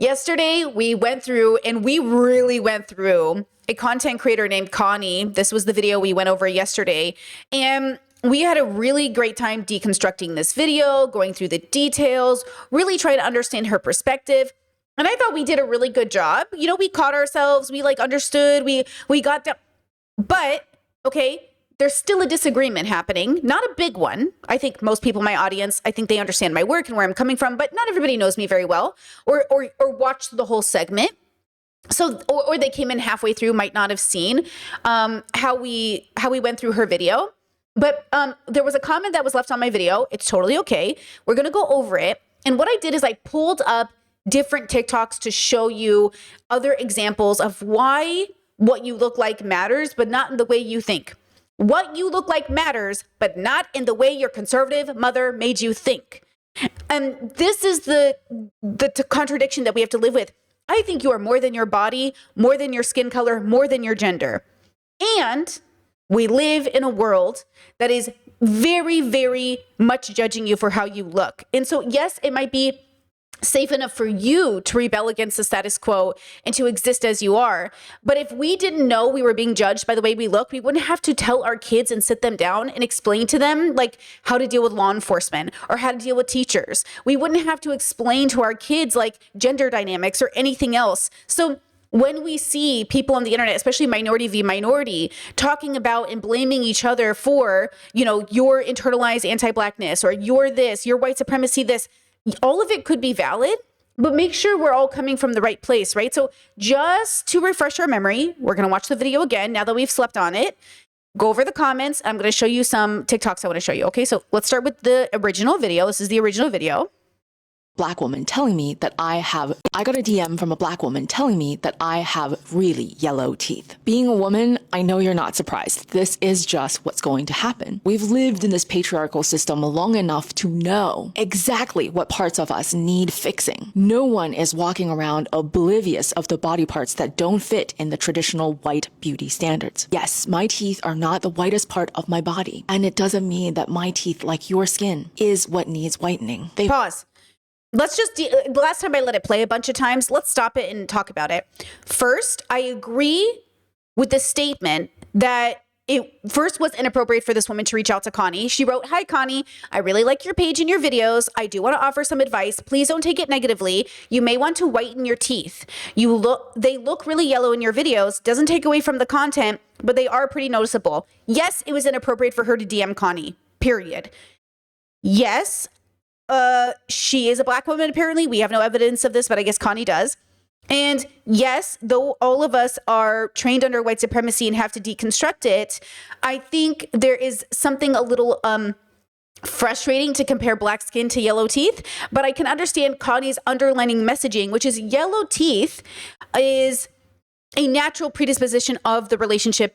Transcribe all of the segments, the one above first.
Yesterday, we went through, and we really went through, a content creator named Connie. This was the video we went over yesterday. And we had a really great time deconstructing this video, going through the details, really trying to understand her perspective. And I thought we did a really good job. You know, we caught ourselves, we understood, we got down. But, okay, there's still a disagreement happening, not a big one. I think most people in my audience, I think they understand my work and where I'm coming from, but not everybody knows me very well or watched the whole segment. So, or they came in halfway through, might not have seen how we went through her video. But there was a comment that was left on my video. It's totally okay. We're going to go over it. And what I did is I pulled up different TikToks to show you other examples of why what you look like matters, but not in the way you think. What you look like matters, but not in the way your conservative mother made you think. And this is the contradiction that we have to live with. I think you are more than your body, more than your skin color, more than your gender. And we live in a world that is very, very much judging you for how you look. And so, yes, it might be safe enough for you to rebel against the status quo and to exist as you are. But if we didn't know we were being judged by the way we look, we wouldn't have to tell our kids and sit them down and explain to them like how to deal with law enforcement or how to deal with teachers. We wouldn't have to explain to our kids like gender dynamics or anything else. So when we see people on the internet, especially minority v. minority, talking about and blaming each other for, you know, your internalized anti-Blackness or your this, your white supremacy, this, all of it could be valid, but make sure we're all coming from the right place, right? So just to refresh our memory, we're going to watch the video again now that we've slept on it. Go over the comments. I'm going to show you some TikToks I want to show you. Okay, so let's start with the original video. This is the original video. Black woman telling me that I got a DM from a black woman telling me that I have really yellow teeth. Being a woman, I know you're not surprised. This is just what's going to happen. We've lived in this patriarchal system long enough to know exactly what parts of us need fixing. No one is walking around oblivious of the body parts that don't fit in the traditional white beauty standards. Yes, my teeth are not the whitest part of my body, and it doesn't mean that my teeth, like your skin, is what needs whitening. Pause. Let's just, the last time I let it play a bunch of times, let's stop it and talk about it. First, I agree with the statement that it first was inappropriate for this woman to reach out to Connie. She wrote, "Hi, Connie. I really like your page and your videos. I do want to offer some advice. Please don't take it negatively. You may want to whiten your teeth. They look really yellow in your videos. Doesn't take away from the content, but they are pretty noticeable." Yes, it was inappropriate for her to DM Connie, period. Yes, she is a black woman, apparently. We have no evidence of this, but I guess Connie does. And yes, though all of us are trained under white supremacy and have to deconstruct it, I think there is something a little frustrating to compare black skin to yellow teeth. But I can understand Connie's underlining messaging, which is yellow teeth is a natural predisposition of the relationship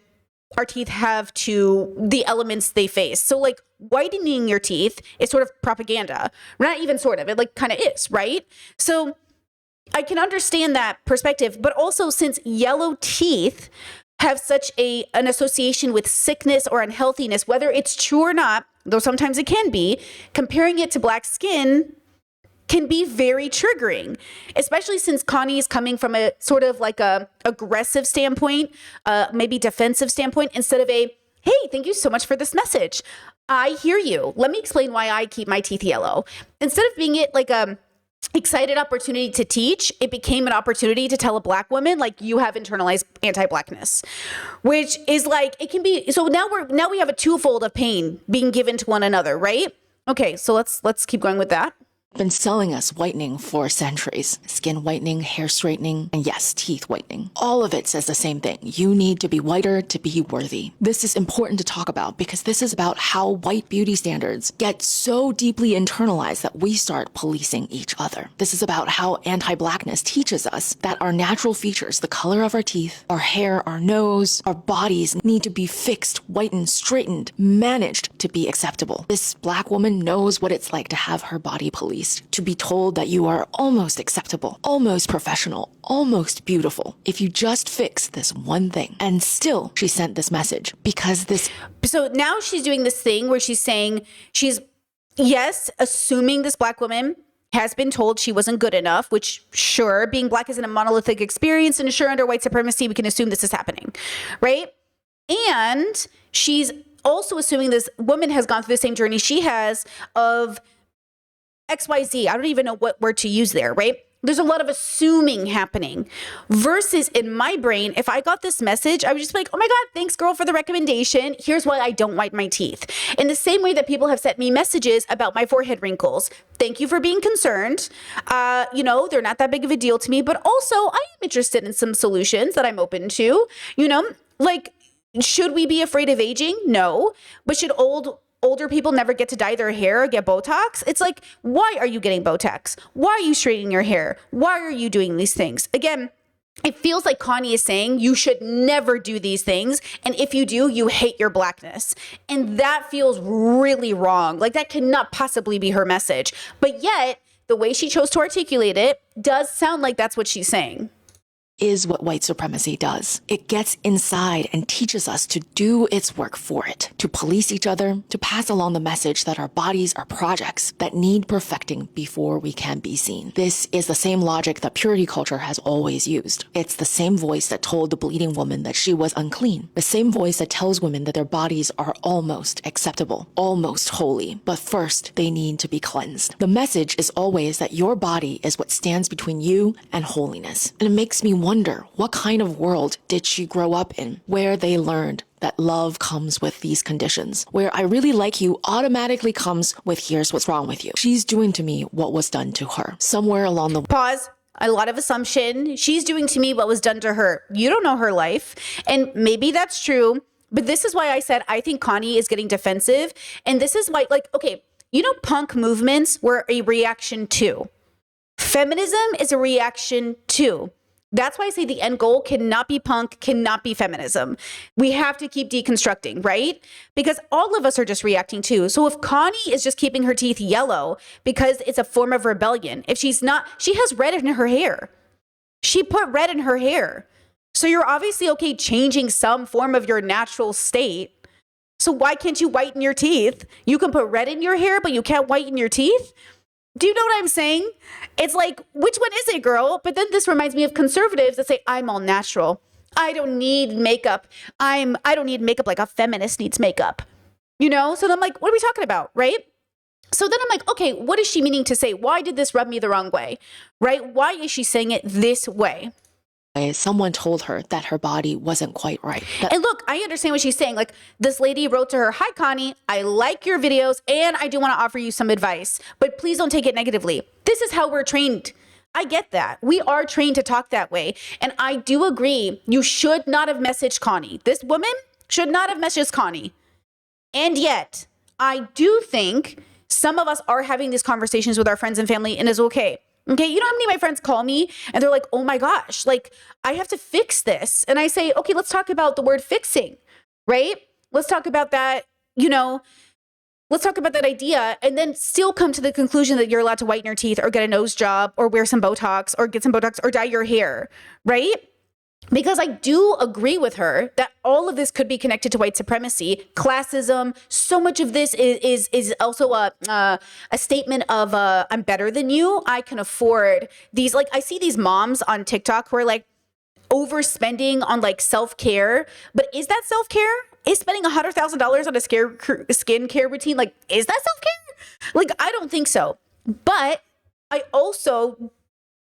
our teeth have to the elements they face. So like whitening your teeth is sort of propaganda. Not even sort of, it like kind of is, right? So I can understand that perspective, but also since yellow teeth have such an association with sickness or unhealthiness, whether it's true or not, though sometimes it can be, comparing it to black skin can be very triggering, especially since Connie is coming from a sort of like a aggressive standpoint, maybe defensive standpoint, instead of a, "Hey, thank you so much for this message. I hear you. Let me explain why I keep my teeth yellow." Instead of being it like a excited opportunity to teach, it became an opportunity to tell a black woman, like, you have internalized anti-blackness, which is like, it can be, so now we have a twofold of pain being given to one another, right? Okay, so let's keep going with that. Been selling us whitening for centuries. Skin whitening, hair straightening, and yes, teeth whitening. All of it says the same thing. You need to be whiter to be worthy. This is important to talk about because this is about how white beauty standards get so deeply internalized that we start policing each other. This is about how anti-blackness teaches us that our natural features, the color of our teeth, our hair, our nose, our bodies need to be fixed, whitened, straightened, managed to be acceptable. This black woman knows what it's like to have her body policed. To be told that you are almost acceptable, almost professional, almost beautiful, if you just fix this one thing. And still, she sent this message because this... So now she's doing this thing where she's saying, she's, yes, assuming this black woman has been told she wasn't good enough, which sure, being Black isn't a monolithic experience, and sure, under white supremacy, we can assume this is happening, right? And she's also assuming this woman has gone through the same journey she has of XYZ. I don't even know what word to use there, right? There's a lot of assuming happening versus in my brain, if I got this message, I would just be like, oh my God, thanks girl for the recommendation. Here's why I don't whiten my teeth. In the same way that people have sent me messages about my forehead wrinkles. Thank you for being concerned. They're not that big of a deal to me, but also I am interested in some solutions that I'm open to, should we be afraid of aging? No. But should older people never get to dye their hair or get Botox? It's like, why are you getting Botox? Why are you straightening your hair? Why are you doing these things? Again, it feels like Connie is saying you should never do these things. And if you do, you hate your Blackness. And that feels really wrong. Like that cannot possibly be her message. But yet, the way she chose to articulate it does sound like that's what she's saying. Is what white supremacy does. It gets inside and teaches us to do its work for it, to police each other, to pass along the message that our bodies are projects that need perfecting before we can be seen. This is the same logic that purity culture has always used. It's the same voice that told the bleeding woman that she was unclean, the same voice that tells women that their bodies are almost acceptable, almost holy, but first they need to be cleansed. The message is always that your body is what stands between you and holiness. And it makes me wonder, what kind of world did she grow up in where they learned that love comes with these conditions, where I really like you automatically comes with here's what's wrong with you. She's doing to me what was done to her. Somewhere along the pause. A lot of assumption. She's doing to me what was done to her. You don't know her life. And maybe that's true. But this is why I said I think Connie is getting defensive. And this is why, punk movements were a reaction to. Feminism is a reaction to. That's why I say the end goal cannot be punk, cannot be feminism. We have to keep deconstructing, right? Because all of us are just reacting too. So if Connie is just keeping her teeth yellow because it's a form of rebellion, if she's not, she has red in her hair. She put red in her hair. So you're obviously okay changing some form of your natural state. So why can't you whiten your teeth? You can put red in your hair, but you can't whiten your teeth? Do you know what I'm saying? It's like, which one is it, girl? But then this reminds me of conservatives that say, I'm all natural. I don't need makeup. I don't need makeup like a feminist needs makeup. So I'm like, what are we talking about, right? So then I'm like, okay, what is she meaning to say? Why did this rub me the wrong way, right? Why is she saying it this way? Someone told her that her body wasn't quite right. And look, I understand what she's saying. Like this lady wrote to her, hi, Connie, I like your videos and I do want to offer you some advice, but please don't take it negatively. This is how we're trained. I get that. We are trained to talk that way. And I do agree. You should not have messaged Connie. This woman should not have messaged Connie. And yet I do think some of us are having these conversations with our friends and family and it's okay. Okay, you know how many of my friends call me and they're like, oh my gosh, like I have to fix this. And I say, okay, let's talk about the word fixing, right? Let's talk about that, let's talk about that idea and then still come to the conclusion that you're allowed to whiten your teeth or get a nose job or wear some Botox or get some Botox or dye your hair, right? Because I do agree with her that all of this could be connected to white supremacy, classism. So much of this is also a statement of I'm better than you. I can afford these. Like I see these moms on TikTok who are like overspending on like self-care. But is that self-care? Is spending $100,000 on a skincare routine? Like, is that self-care? Like, I don't think so. But I also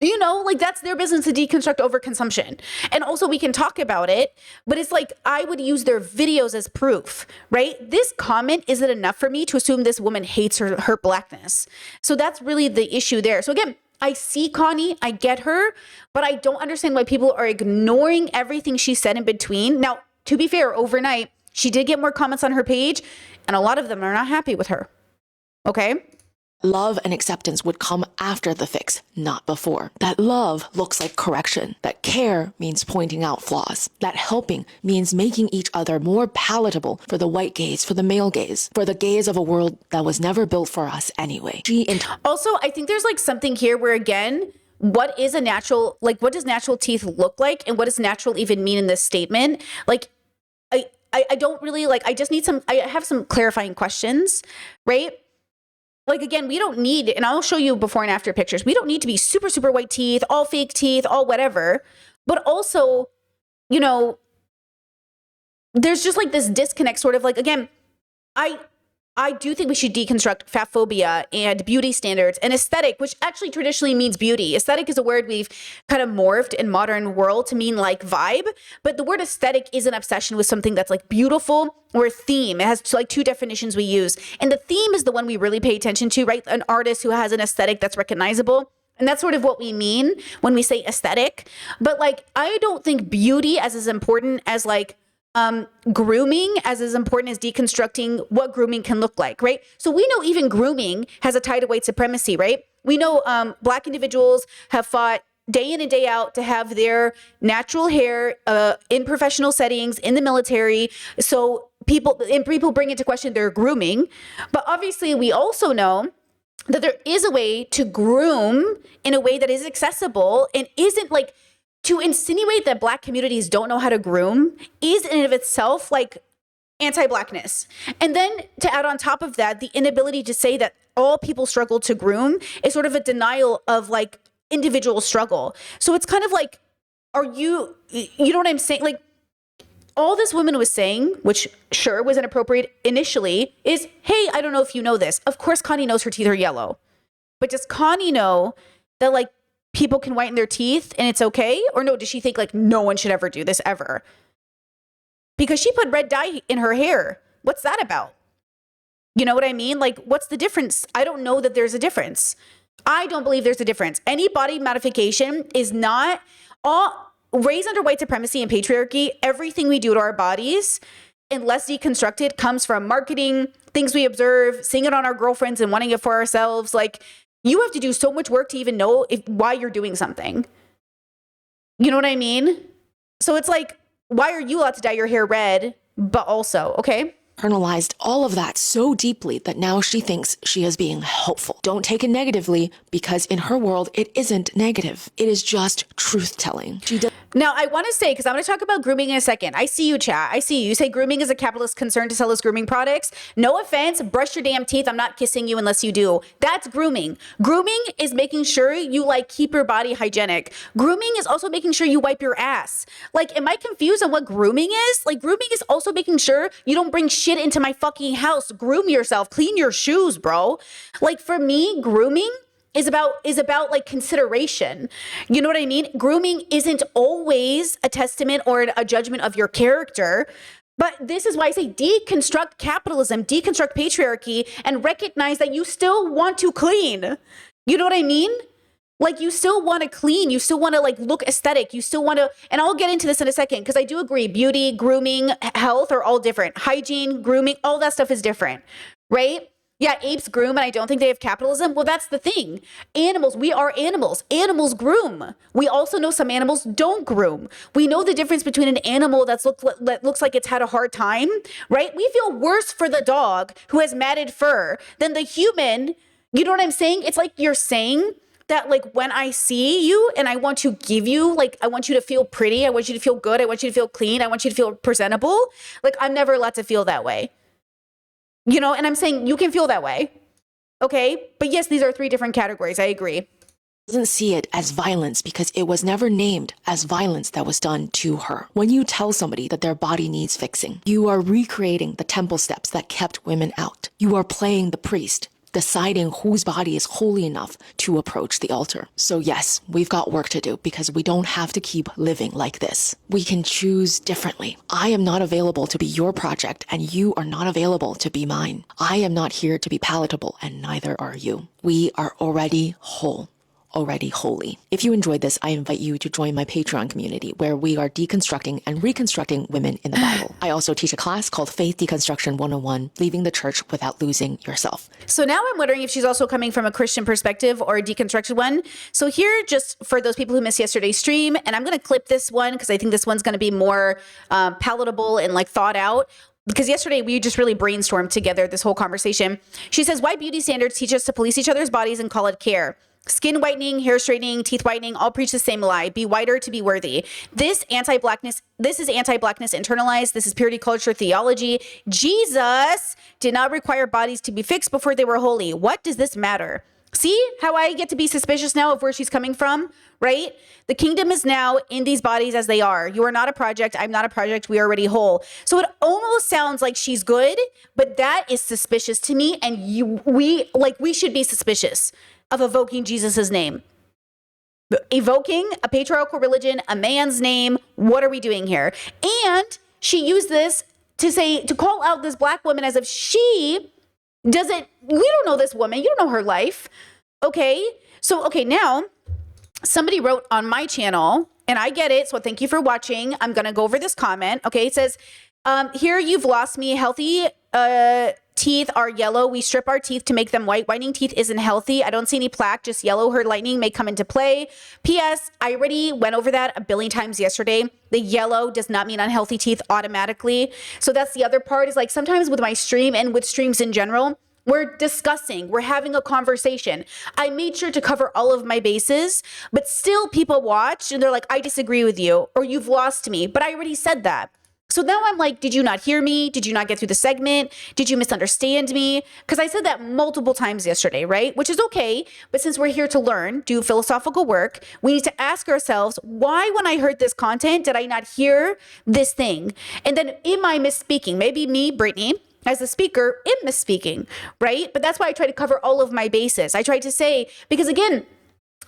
that's their business to deconstruct overconsumption. And also we can talk about it, but it's like, I would use their videos as proof, right? This comment isn't enough for me to assume this woman hates her Blackness. So that's really the issue there. So again, I see Connie, I get her, but I don't understand why people are ignoring everything she said in between. Now, to be fair, overnight, she did get more comments on her page, and a lot of them are not happy with her. Okay? Love and acceptance would come after the fix, not before. That love looks like correction. That care means pointing out flaws. That helping means making each other more palatable for the white gaze, for the male gaze, for the gaze of a world that was never built for us anyway. Also, I think there's like something here where, again, what does natural teeth look like? And what does natural even mean in this statement? Like, I don't really I just need I have some clarifying questions, right? Like, again, we don't need, and I'll show you before and after pictures. We don't need to be super, super white teeth, all fake teeth, all whatever. But also, you know, there's just like this disconnect sort of like, again, I do think we should deconstruct fat phobia and beauty standards and aesthetic, which actually traditionally means beauty. Aesthetic is a word we've kind of morphed in modern world to mean like vibe, but the word aesthetic is an obsession with something that's like beautiful or a theme. It has like two definitions we use. And the theme is the one we really pay attention to, right? An artist who has an aesthetic that's recognizable. And that's sort of what we mean when we say aesthetic. But like, I don't think beauty as important as like, grooming as important as deconstructing what grooming can look like, right? So we know even grooming has a tie to white supremacy, right? We know Black individuals have fought day in and day out to have their natural hair in professional settings, in the military. So people bring into question their grooming. But obviously we also know that there is a way to groom in a way that is accessible and isn't like, to insinuate that Black communities don't know how to groom is in and of itself like anti-Blackness. And then to add on top of that, the inability to say that all people struggle to groom is sort of a denial of like individual struggle. So it's kind of like, you know what I'm saying? Like all this woman was saying, which sure was inappropriate initially, is, hey, I don't know if you know this. Of course, Connie knows her teeth are yellow. But does Connie know that like people can whiten their teeth and it's okay? Or no, does she think like no one should ever do this ever? Because she put red dye in her hair. What's that about? You know what I mean? Like, what's the difference? I don't know that there's a difference. I don't believe there's a difference. Any body modification is not all raised under white supremacy and patriarchy. Everything we do to our bodies, unless deconstructed, comes from marketing, things we observe, seeing it on our girlfriends and wanting it for ourselves. Like, you have to do so much work to even know why you're doing something. You know what I mean? So it's like, why are you allowed to dye your hair red, but also, okay? Internalized all of that so deeply that now she thinks she is being helpful. Don't take it negatively, because in her world, it isn't negative. It is just truth-telling. Now, I want to say, because I'm going to talk about grooming in a second. I see you, chat. I see you. You say grooming is a capitalist concern to sell us grooming products. No offense. Brush your damn teeth. I'm not kissing you unless you do. That's grooming. Grooming is making sure you like keep your body hygienic. Grooming is also making sure you wipe your ass. Like, am I confused on what grooming is? Like, grooming is also making sure you don't bring shit into my fucking house. Groom yourself. Clean your shoes, bro. Like, for me, grooming is about like consideration. You know what I mean? Grooming isn't always a testament or a judgment of your character. But this is why I say deconstruct capitalism, deconstruct patriarchy, and recognize that you still want to clean. You know what I mean? Like, you still want to clean. You still want to like look aesthetic. You still want to, and I'll get into this in a second, because I do agree beauty, grooming, health are all different. Hygiene, grooming, all that stuff is different, right? Yeah, apes groom, and I don't think they have capitalism. Well, that's the thing. Animals, we are animals. Animals groom. We also know some animals don't groom. We know the difference between an animal that looks like it's had a hard time, right? We feel worse for the dog who has matted fur than the human. You know what I'm saying? It's like you're saying that like when I see you and I want to give you, like, I want you to feel pretty. I want you to feel good. I want you to feel clean. I want you to feel presentable. Like, I'm never allowed to feel that way. You know, and I'm saying you can feel that way. Okay. But yes, these are three different categories. I agree. Doesn't see it as violence because it was never named as violence that was done to her. When you tell somebody that their body needs fixing, you are recreating the temple steps that kept women out. You are playing the priest, deciding whose body is holy enough to approach the altar. So yes, we've got work to do because we don't have to keep living like this. We can choose differently. I am not available to be your project, and you are not available to be mine. I am not here to be palatable, and neither are you. We are already whole. Already holy. If you enjoyed this, I invite you to join my Patreon community where we are deconstructing and reconstructing women in the Bible. I also teach a class called Faith Deconstruction 101, Leaving the Church Without Losing Yourself. So now I'm wondering if she's also coming from a Christian perspective or a deconstructed one. So here, just for those people who missed yesterday's stream, and I'm going to clip this one because I think this one's going to be more palatable and like thought out. because yesterday we just really brainstormed together this whole conversation. She says, why beauty standards teach us to police each other's bodies and call it care? Skin whitening, hair straightening, teeth whitening, all preach the same lie. Be whiter to be worthy. This is anti-blackness internalized. This is purity culture theology. Jesus did not require bodies to be fixed before they were holy. What does this matter? See how I get to be suspicious now of where she's coming from, right? The kingdom is now in these bodies as they are. You are not a project. I'm not a project. We are already whole. So it almost sounds like she's good, but that is suspicious to me. And we should be suspicious of evoking Jesus's name. Evoking a patriarchal religion, a man's name. What are we doing here? And she used this to call out this black woman as if she doesn't, we don't know this woman. You don't know her life. Okay. So, okay, now somebody wrote on my channel, and I get it. So thank you for watching. I'm going to go over this comment. Okay. It says, here you've lost me. Healthy, teeth are yellow. We strip our teeth to make them white. Whitening teeth isn't healthy. I don't see any plaque, just yellow. Her lightning may come into play. P.S. I already went over that a billion times yesterday. The yellow does not mean unhealthy teeth automatically. So that's the other part, is like sometimes with my stream and with streams in general, we're discussing, we're having a conversation. I made sure to cover all of my bases, but still people watch and they're like, I disagree with you, or you've lost me. But I already said that. So now I'm like, did you not hear me? Did you not get through the segment? Did you misunderstand me? Because I said that multiple times yesterday, right? Which is okay. But since we're here to learn, do philosophical work, we need to ask ourselves, why, when I heard this content, did I not hear this thing? And then am I misspeaking? Maybe me, Brittany, as a speaker, am misspeaking, right? But that's why I try to cover all of my bases. I try to say, because again,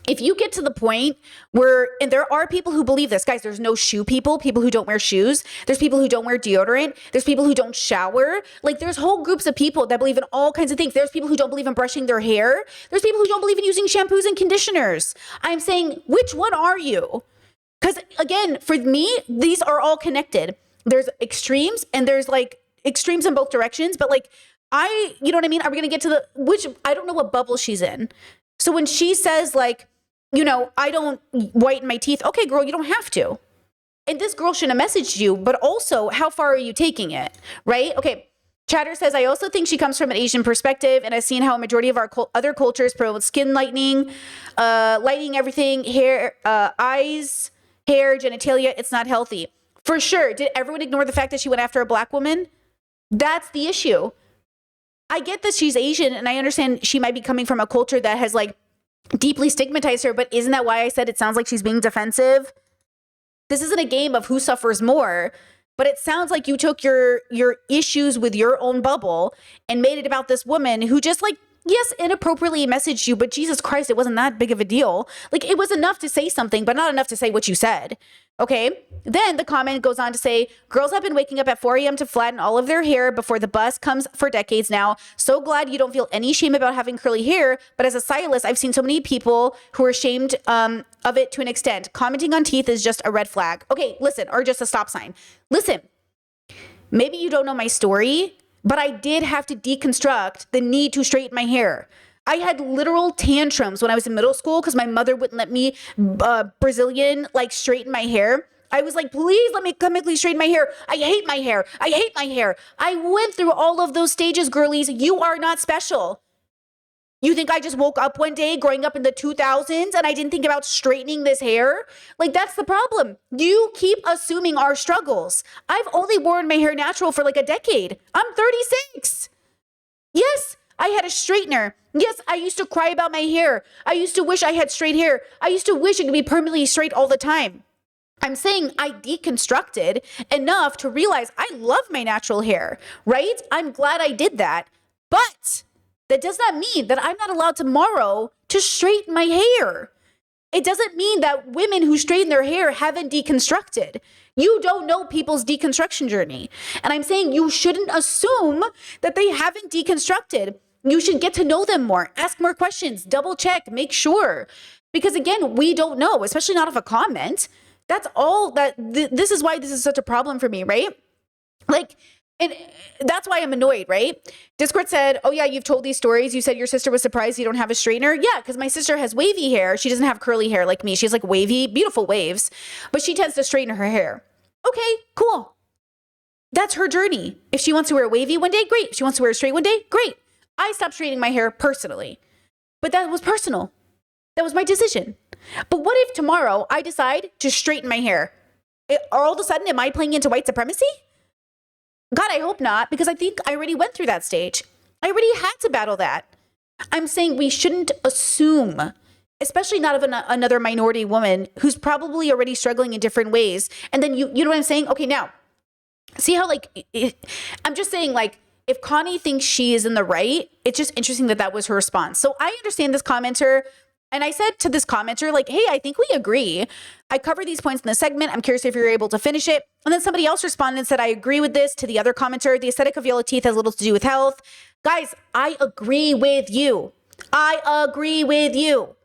if you get to the point where, and there are people who believe this, guys, there's no shoe people who don't wear shoes. There's people who don't wear deodorant. There's people who don't shower. Like there's whole groups of people that believe in all kinds of things. There's people who don't believe in brushing their hair. There's people who don't believe in using shampoos and conditioners. I'm saying, which one are you? Because again, for me, these are all connected. There's extremes and there's like extremes in both directions. But like, you know what I mean? Are we going to get to I don't know what bubble she's in. So when she says like, you know, I don't whiten my teeth. Okay, girl, you don't have to. And this girl shouldn't have messaged you, but also how far are you taking it, right? Okay, Chatter says, I also think she comes from an Asian perspective, and I've seen how a majority of our other cultures promote skin lightening, lightening everything, hair, eyes, hair, genitalia. It's not healthy. For sure. Did everyone ignore the fact that she went after a black woman? That's the issue. I get that she's Asian, and I understand she might be coming from a culture that has like deeply stigmatized her, but isn't that why I said it sounds like she's being defensive? This isn't a game of who suffers more, but it sounds like you took your issues with your own bubble and made it about this woman who just like, yes, inappropriately messaged you, but Jesus Christ, it wasn't that big of a deal. Like it was enough to say something, but not enough to say what you said. Okay. Then the comment goes on to say, girls have been waking up at 4 a.m. to flatten all of their hair before the bus comes for decades now. So glad you don't feel any shame about having curly hair. But as a stylist, I've seen so many people who are ashamed of it to an extent. Commenting on teeth is just a red flag. Okay, listen, or just a stop sign. Listen, maybe you don't know my story, but I did have to deconstruct the need to straighten my hair. I had literal tantrums when I was in middle school because my mother wouldn't let me Brazilian like straighten my hair. I was like, please let me chemically straighten my hair. I hate my hair. I hate my hair. I went through all of those stages, girlies. You are not special. You think I just woke up one day growing up in the 2000s and I didn't think about straightening this hair? Like, that's the problem. You keep assuming our struggles. I've only worn my hair natural for like a decade. I'm 36. Yes, I had a straightener. Yes, I used to cry about my hair. I used to wish I had straight hair. I used to wish it could be permanently straight all the time. I'm saying I deconstructed enough to realize I love my natural hair, right? I'm glad I did that. But that does not mean that I'm not allowed tomorrow to straighten my hair. It doesn't mean that women who straighten their hair haven't deconstructed. You don't know people's deconstruction journey. And I'm saying you shouldn't assume that they haven't deconstructed. You should get to know them more, ask more questions, double check, make sure. Because again, we don't know, especially not if a comment. That's all that, this is why this is such a problem for me, right? Like, and that's why I'm annoyed, right? Discord said, oh yeah, you've told these stories. You said your sister was surprised you don't have a straightener. Yeah, because my sister has wavy hair. She doesn't have curly hair like me. She has like wavy, beautiful waves, but she tends to straighten her hair. Okay, cool. That's her journey. If she wants to wear wavy one day, great. If she wants to wear straight one day, great. I stopped straightening my hair personally, but that was personal. That was my decision. But what if tomorrow I decide to straighten my hair? All of a sudden, am I playing into white supremacy? God, I hope not, because I think I already went through that stage. I already had to battle that. I'm saying we shouldn't assume, especially not of another minority woman who's probably already struggling in different ways. And then you know what I'm saying? Okay, now, see how I'm just saying if Connie thinks she is in the right, it's just interesting that was her response. So I understand this commenter. And I said to this commenter, hey, I think we agree. I covered these points in the segment. I'm curious if you're able to finish it. And then somebody else responded and said, I agree with this. To the other commenter, the aesthetic of yellow teeth has little to do with health. Guys, I agree with you. I agree with you.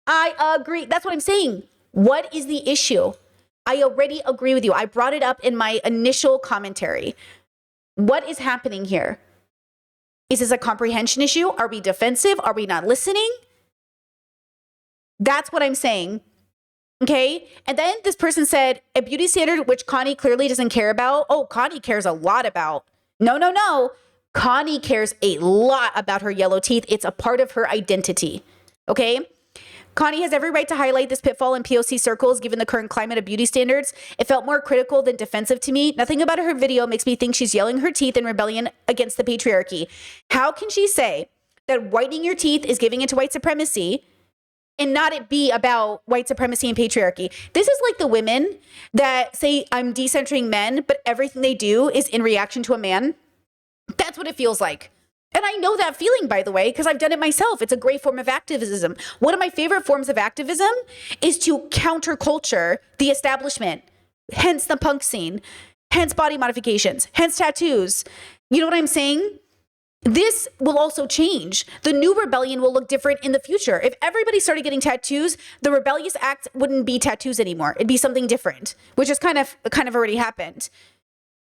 I agree. That's what I'm saying. What is the issue? I already agree with you. I brought it up in my initial commentary. What is happening here? Is this a comprehension issue? Are we defensive? Are we not listening? That's what I'm saying. Okay. And then this person said a beauty standard, which Connie clearly doesn't care about. Oh, Connie cares a lot about. No. Connie cares a lot about her yellow teeth. It's a part of her identity. Okay. Connie has every right to highlight this pitfall in POC circles, given the current climate of beauty standards. It felt more critical than defensive to me. Nothing about her video makes me think she's yelling her teeth in rebellion against the patriarchy. How can she say that whitening your teeth is giving into white supremacy and not it be about white supremacy and patriarchy? This is like the women that say, I'm decentering men, but everything they do is in reaction to a man. That's what it feels like. And I know that feeling, by the way, because I've done it myself. It's a great form of activism. One of my favorite forms of activism is to counterculture the establishment, hence the punk scene, hence body modifications, hence tattoos. You know what I'm saying? This will also change. The new rebellion will look different in the future. If everybody started getting tattoos, the rebellious act wouldn't be tattoos anymore. It'd be something different, which is kind of already happened.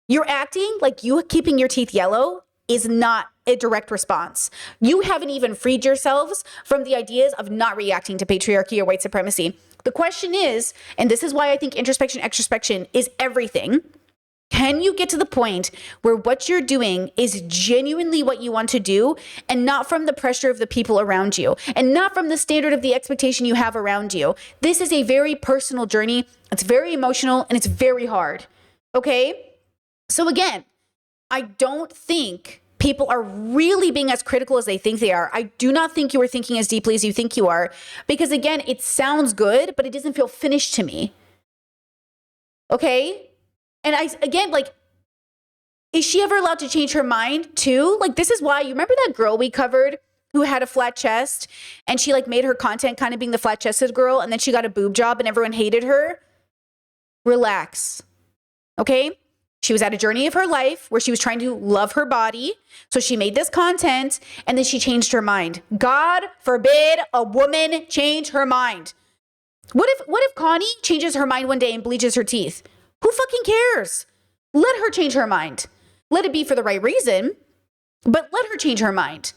You're acting like you keeping your teeth yellow is not a direct response. You haven't even freed yourselves from the ideas of not reacting to patriarchy or white supremacy. The question is, and this is why I think introspection, extrospection is everything. Can you get to the point where what you're doing is genuinely what you want to do and not from the pressure of the people around you and not from the standard of the expectation you have around you? This is a very personal journey. It's very emotional and it's very hard. Okay? So again, I don't think people are really being as critical as they think they are. I do not think you are thinking as deeply as you think you are because again, it sounds good, but it doesn't feel finished to me. Okay? And is she ever allowed to change her mind too? This is why, you remember that girl we covered who had a flat chest and she made her content kind of being the flat chested girl and then she got a boob job and everyone hated her? Relax. Okay? She was at a journey of her life where she was trying to love her body. So she made this content and then she changed her mind. God forbid a woman change her mind. What if Connie changes her mind one day and bleaches her teeth? Who fucking cares? Let her change her mind. Let it be for the right reason, but let her change her mind.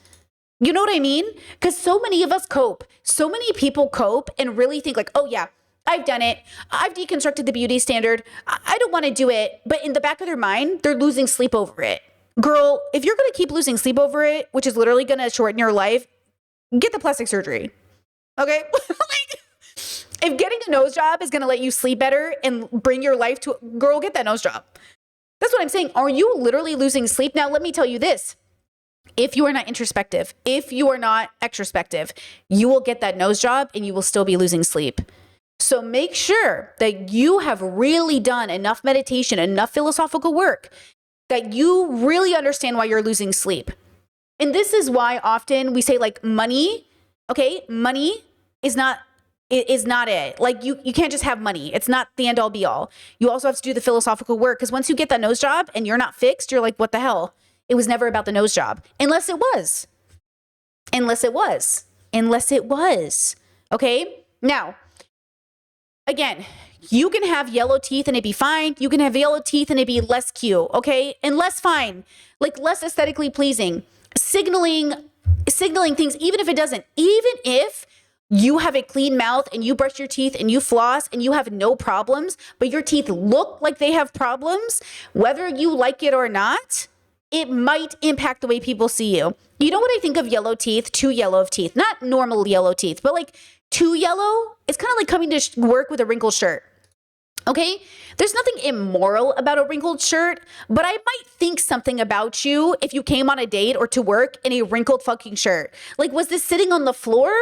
You know what I mean? Because so many of us cope. So many people cope and really think oh yeah, I've done it. I've deconstructed the beauty standard. I don't want to do it. But in the back of their mind, they're losing sleep over it. Girl, if you're going to keep losing sleep over it, which is literally going to shorten your life, get the plastic surgery. Okay? If getting a nose job is going to let you sleep better and bring your life to, girl, get that nose job. That's what I'm saying. Are you literally losing sleep? Now, let me tell you this. If you are not introspective, if you are not extrospective, you will get that nose job and you will still be losing sleep. So make sure that you have really done enough meditation, enough philosophical work that you really understand why you're losing sleep. And this is why often we say money, okay? Money is not it. You can't just have money. It's not the end all be all. You also have to do the philosophical work because once you get that nose job and you're not fixed, you're what the hell? It was never about the nose job. Unless it was. Okay? Now, again, you can have yellow teeth and it be fine. You can have yellow teeth and it be less cute, okay? And less fine. Less aesthetically pleasing. Signaling things, even if it doesn't. Even if You have a clean mouth and you brush your teeth and you floss and you have no problems, but your teeth look like they have problems, whether you like it or not, it might impact the way people see you. You know what I think of yellow teeth? Too yellow of teeth, not normal yellow teeth, but like too yellow. It's kind of like coming to work with a wrinkled shirt. Okay, there's nothing immoral about a wrinkled shirt, but I might think something about you if you came on a date or to work in a wrinkled fucking shirt. Like, was this sitting on the floor?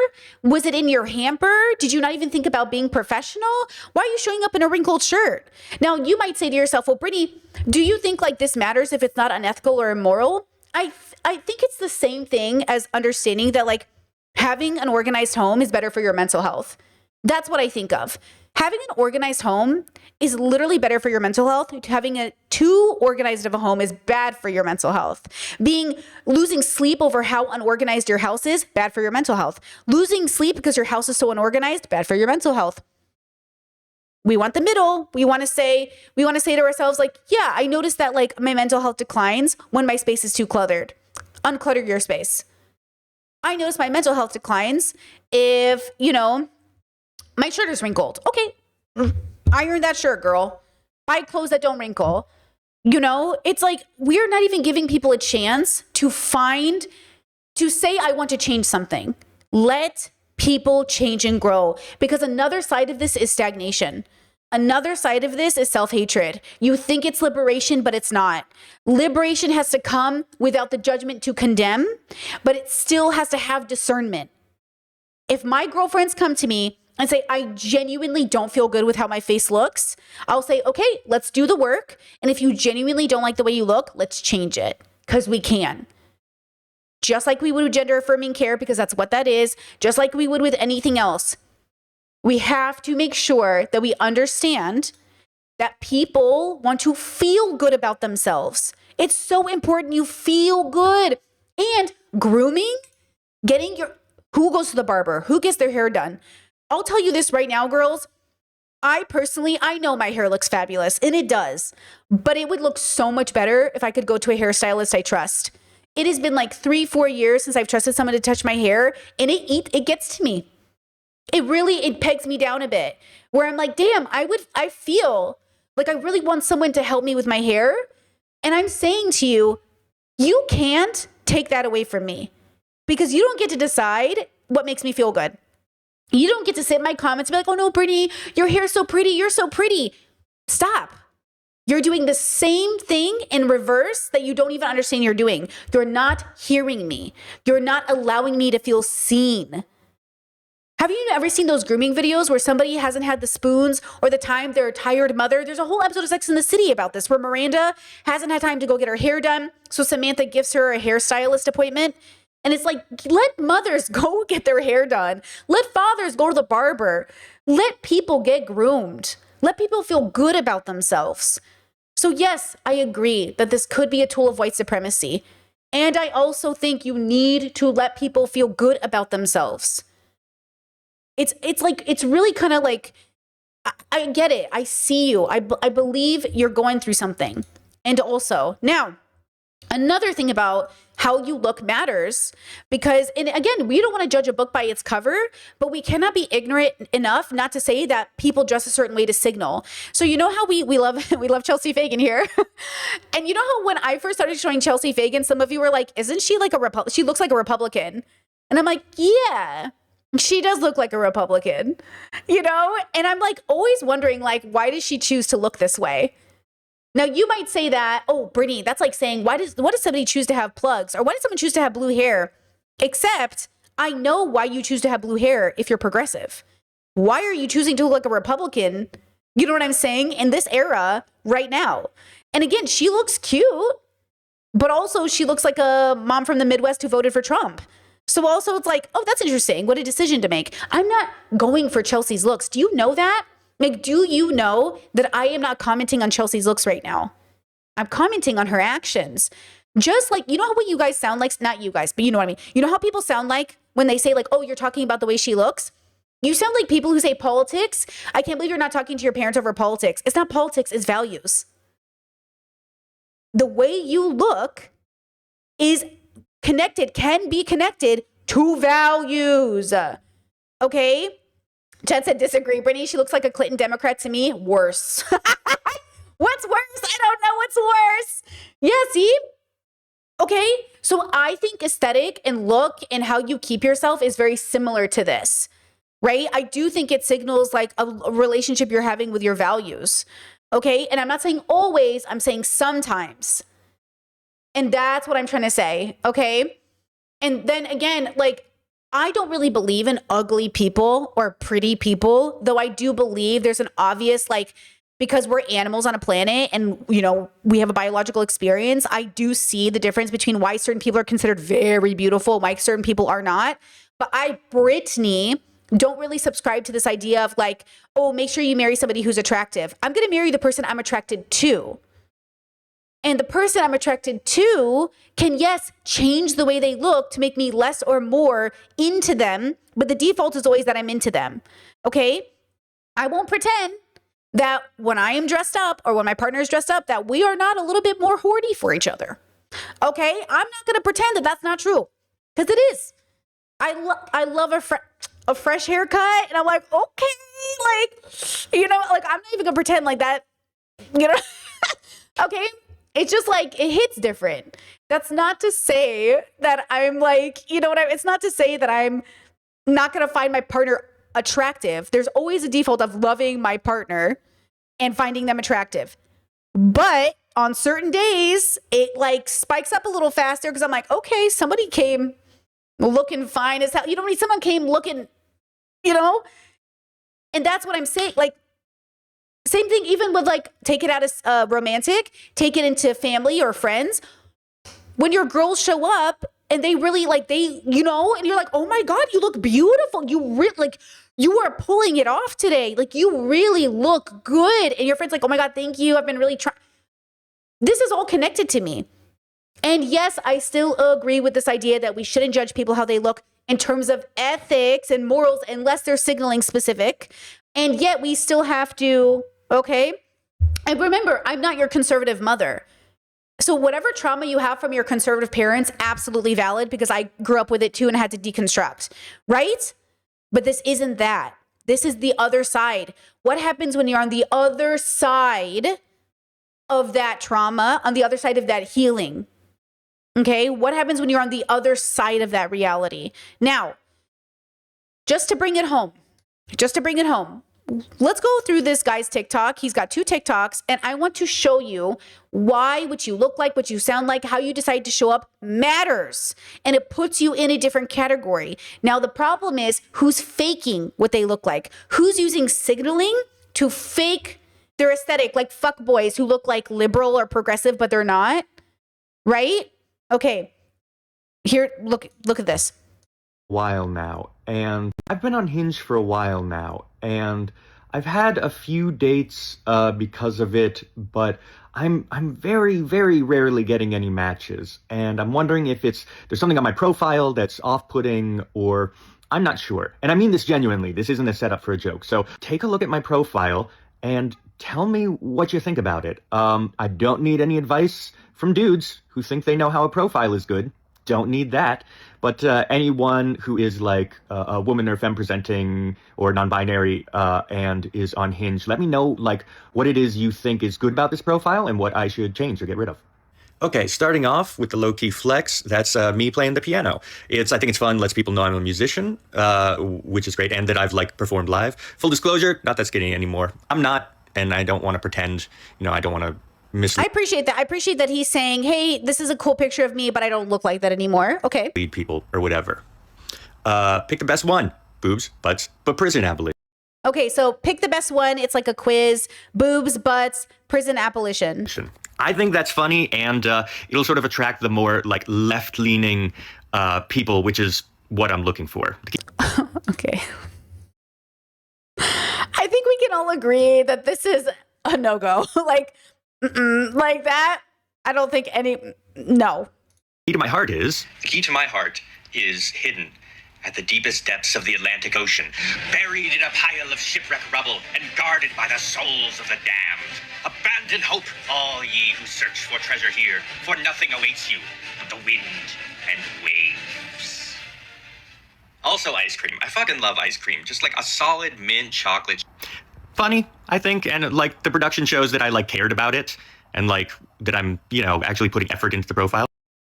Was it in your hamper? Did you not even think about being professional? Why are you showing up in a wrinkled shirt? Now, you might say to yourself, well, Brittany, do you think like this matters if it's not unethical or immoral? I think it's the same thing as understanding that like having an organized home is better for your mental health. That's what I think of. Having an organized home is literally better for your mental health. Having a too organized of a home is bad for your mental health. Losing sleep over how unorganized your house is, bad for your mental health. Losing sleep because your house is so unorganized, bad for your mental health. We want the middle. We want to say to ourselves like, yeah, I noticed that like my mental health declines when my space is too cluttered. Unclutter your space. I notice my mental health declines if, my shirt is wrinkled. Okay, iron that shirt, girl. Buy clothes that don't wrinkle. It's like we're not even giving people a chance to say, I want to change something. Let people change and grow, because another side of this is stagnation. Another side of this is self-hatred. You think it's liberation, but it's not. Liberation has to come without the judgment to condemn, but it still has to have discernment. If my girlfriends come to me and say, I genuinely don't feel good with how my face looks, I'll say, okay, let's do the work. And if you genuinely don't like the way you look, let's change it, because we can. Just like we would with gender affirming care, because that's what that is, just like we would with anything else. We have to make sure that we understand that people want to feel good about themselves. It's so important you feel good. And grooming, who goes to the barber? Who gets their hair done? I'll tell you this right now, girls. I know my hair looks fabulous, and it does, but it would look so much better if I could go to a hairstylist I trust. It has been like 3-4 years since I've trusted someone to touch my hair, and it gets to me. It pegs me down a bit, where I'm like, damn, I feel like I really want someone to help me with my hair. And I'm saying to you, you can't take that away from me, because you don't get to decide what makes me feel good. You don't get to sit in my comments and be like, oh no, Brittany, your hair's so pretty. You're so pretty. Stop. You're doing the same thing in reverse that you don't even understand you're doing. You're not hearing me. You're not allowing me to feel seen. Have you ever seen those grooming videos where somebody hasn't had the spoons or the time they're a tired mother? There's a whole episode of Sex and the City about this, where Miranda hasn't had time to go get her hair done. So Samantha gives her a hairstylist appointment. And it's like, let mothers go get their hair done. Let fathers go to the barber. Let people get groomed. Let people feel good about themselves. So yes, I agree that this could be a tool of white supremacy. And I also think you need to let people feel good about themselves. It's really kind of like, I get it. I see you. I believe you're going through something. And also, now, another thing about how you look matters, because, and again, we don't want to judge a book by its cover, but we cannot be ignorant enough not to say that people dress a certain way to signal. So you know how we love Chelsea Fagan here? And you know how when I first started showing Chelsea Fagan, some of you were like, isn't she like she looks like a Republican? And I'm like, yeah, she does look like a Republican, And I'm like always wondering, like, why does she choose to look this way? Now, you might say that, oh, Brittany, that's like saying, what does somebody choose to have plugs? Or why does someone choose to have blue hair? Except I know why you choose to have blue hair if you're progressive. Why are you choosing to look like a Republican? You know what I'm saying? In this era right now. And again, she looks cute, but also she looks like a mom from the Midwest who voted for Trump. So also it's like, oh, that's interesting. What a decision to make. I'm not going for Chelsea's looks. Do you know that? Like, do you know that I am not commenting on Chelsea's looks right now? I'm commenting on her actions. Just like, you know how what you guys sound like? Not you guys, but you know what I mean. You know how people sound like when they say like, oh, you're talking about the way she looks? You sound like people who say politics. I can't believe you're not talking to your parents over politics. It's not politics, it's values. The way you look is connected, can be connected to values. Okay. Chad said disagree. Brittany, she looks like a Clinton Democrat to me. Worse. What's worse? I don't know what's worse. Yeah, see? Okay. So I think aesthetic and look and how you keep yourself is very similar to this, right? I do think it signals like a relationship you're having with your values. Okay. And I'm not saying always, I'm saying sometimes. And that's what I'm trying to say. Okay. And then again, like, I don't really believe in ugly people or pretty people, though I do believe there's an obvious, like, because we're animals on a planet and, you know, we have a biological experience, I do see the difference between why certain people are considered very beautiful, why certain people are not. But I, Brittany, don't really subscribe to this idea of like, oh, make sure you marry somebody who's attractive. I'm going to marry the person I'm attracted to. And the person I'm attracted to can, yes, change the way they look to make me less or more into them. But the default is always that I'm into them. Okay? I won't pretend that when I am dressed up or when my partner is dressed up, that we are not a little bit more horny for each other. Okay? I'm not going to pretend that that's not true. Because it is. I love a fresh haircut. And I'm like, okay. Like, you know, like I'm not even going to pretend like that. You know? Okay? It's just like, it hits different. That's not to say that I'm like, you know what it's not to say that I'm not going to find my partner attractive. There's always a default of loving my partner and finding them attractive. But on certain days, it like spikes up a little faster because I'm like, okay, somebody came looking fine as hell. You know, when someone came looking, you know? And that's what I'm saying. Like, same thing, even with like, take it out of romantic, take it into family or friends. When your girls show up and they really like, you know, and you're like, oh my God, you look beautiful. You are pulling it off today. Like, you really look good. And your friend's like, oh my God, thank you. I've been really trying. This is all connected to me. And yes, I still agree with this idea that we shouldn't judge people how they look in terms of ethics and morals unless they're signaling specific. And yet we still have to, okay? And remember, I'm not your conservative mother. So whatever trauma you have from your conservative parents, absolutely valid because I grew up with it too and had to deconstruct, right? But this isn't that. This is the other side. What happens when you're on the other side of that trauma, on the other side of that healing? Okay? What happens when you're on the other side of that reality? Now, just to bring it home, let's go through this guy's TikTok. He's got 2 TikToks, and I want to show you why what you look like, what you sound like, how you decide to show up matters. And it puts you in a different category. Now, the problem is who's faking what they look like? Who's using signaling to fake their aesthetic, like fuckboys who look like liberal or progressive, but they're not, right? Okay, here, look at this. While now, and I've been on Hinge for a while now, and I've had a few dates because of it, but I'm very, very rarely getting any matches, and I'm wondering if there's something on my profile that's off-putting, or I'm not sure. And I mean this genuinely. This isn't a setup for a joke. So take a look at my profile and tell me what you think about it. I don't need any advice from dudes who think they know how a profile is good. Don't need that. But anyone who is like a woman or femme presenting or non-binary and is on Hinge, let me know like what it is you think is good about this profile and what I should change or get rid of. Okay, starting off with the low-key flex, that's me playing the piano. I think it's fun, lets people know I'm a musician, which is great, and that I've like performed live. Full disclosure, not that skinny anymore. I'm not, and I don't want to pretend, I don't want to I appreciate that. I appreciate that he's saying, hey, this is a cool picture of me, but I don't look like that anymore. Okay. Lead people or whatever. Pick the best one. Boobs, butts, but prison abolition. Okay, so pick the best one. It's like a quiz. Boobs, butts, prison abolition. I think that's funny, and it'll sort of attract the more like left-leaning people, which is what I'm looking for. Okay. I think we can all agree that this is a no-go. Like that, I don't think no. The key to my heart is hidden at the deepest depths of the Atlantic Ocean, buried in a pile of shipwreck rubble and guarded by the souls of the damned. Abandon hope, all ye who search for treasure here, for nothing awaits you but the wind and waves. Also ice cream. I fucking love ice cream. Just like a solid mint chocolate. Funny, I think, and like the production shows that I like cared about it, and like that I'm, actually putting effort into the profile.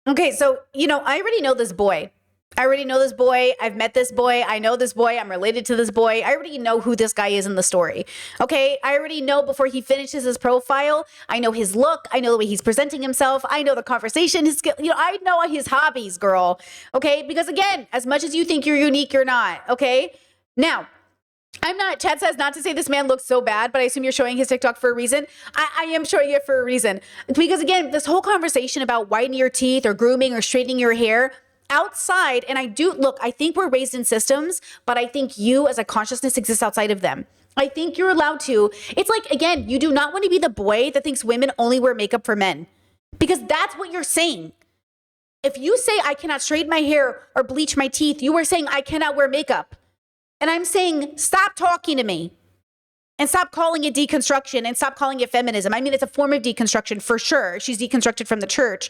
Okay, so, I already know this boy. I already know this boy. I've met this boy. I know this boy. I'm related to this boy. I already know who this guy is in the story. Okay, I already know before he finishes his profile. I know his look. I know the way he's presenting himself. I know the conversation, his skill. I know his hobbies, girl. Okay, because again, as much as you think you're unique, you're not. Okay, now. Chad says not to say this man looks so bad, but I assume you're showing his TikTok for a reason. I am showing it for a reason. Because again, this whole conversation about whitening your teeth or grooming or straightening your hair outside, and I think we're raised in systems, but I think you as a consciousness exists outside of them. I think you're allowed to. It's like, again, you do not want to be the boy that thinks women only wear makeup for men. Because that's what you're saying. If you say I cannot straighten my hair or bleach my teeth, you are saying I cannot wear makeup. And I'm saying, stop talking to me and stop calling it deconstruction and stop calling it feminism. I mean, it's a form of deconstruction for sure. She's deconstructed from the church,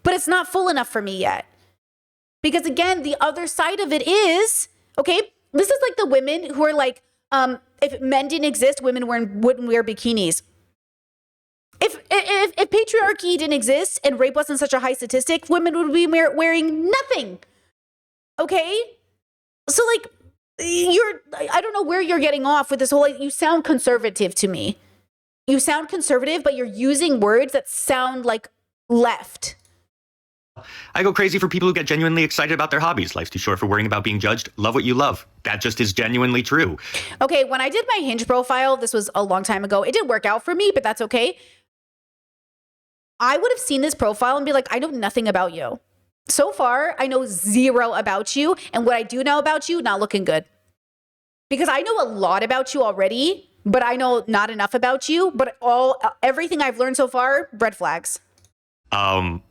but it's not full enough for me yet. Because again, the other side of it is, okay, this is like the women who are like, if men didn't exist, women wouldn't wear bikinis. If patriarchy didn't exist and rape wasn't such a high statistic, women would be wearing nothing. Okay? So like, I don't know where you're getting off with this whole, you sound conservative to me. You sound conservative, but you're using words that sound like left. I go crazy for people who get genuinely excited about their hobbies. Life's too short for worrying about being judged. Love what you love. That just is genuinely true. Okay, when I did my Hinge profile, this was a long time ago. It didn't work out for me, but that's okay. I would have seen this profile and be like, I know nothing about you. So far, I know zero about you. And what I do know about you, not looking good. Because I know a lot about you already, but I know not enough about you. But everything I've learned so far, red flags. I'm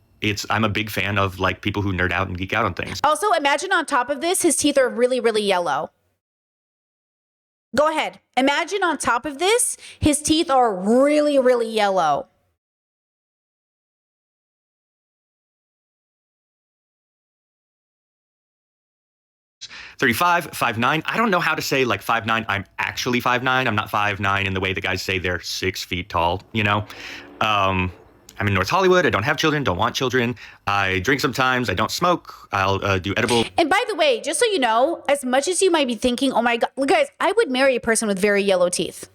a big fan of like people who nerd out and geek out on things. Also, imagine on top of this, his teeth are really, really yellow. Go ahead. Imagine on top of this, his teeth are really, really yellow. 35, 5'9". I don't know how to say like 5'9". I'm actually 5'9". I'm not 5'9" in the way the guys say they're 6 feet tall, I'm in North Hollywood. I don't have children, don't want children. I drink sometimes. I don't smoke. I'll do edible. And by the way, just so you know, as much as you might be thinking, oh my God, guys, I would marry a person with very yellow teeth.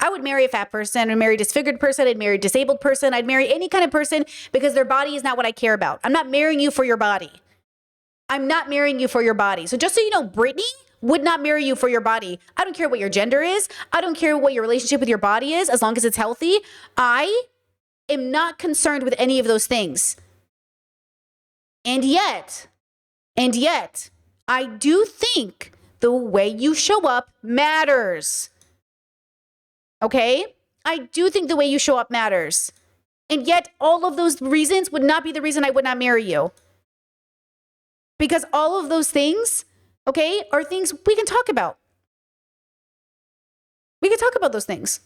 I would marry a fat person. I'd marry a disfigured person. I'd marry a disabled person. I'd marry any kind of person because their body is not what I care about. I'm not marrying you for your body. I'm not marrying you for your body. So just so you know, Brittany would not marry you for your body. I don't care what your gender is. I don't care what your relationship with your body is, as long as it's healthy. I am not concerned with any of those things. And yet, I do think the way you show up matters. Okay? I do think the way you show up matters. And yet, all of those reasons would not be the reason I would not marry you. Because all of those things, okay, are things we can talk about. We can talk about those things.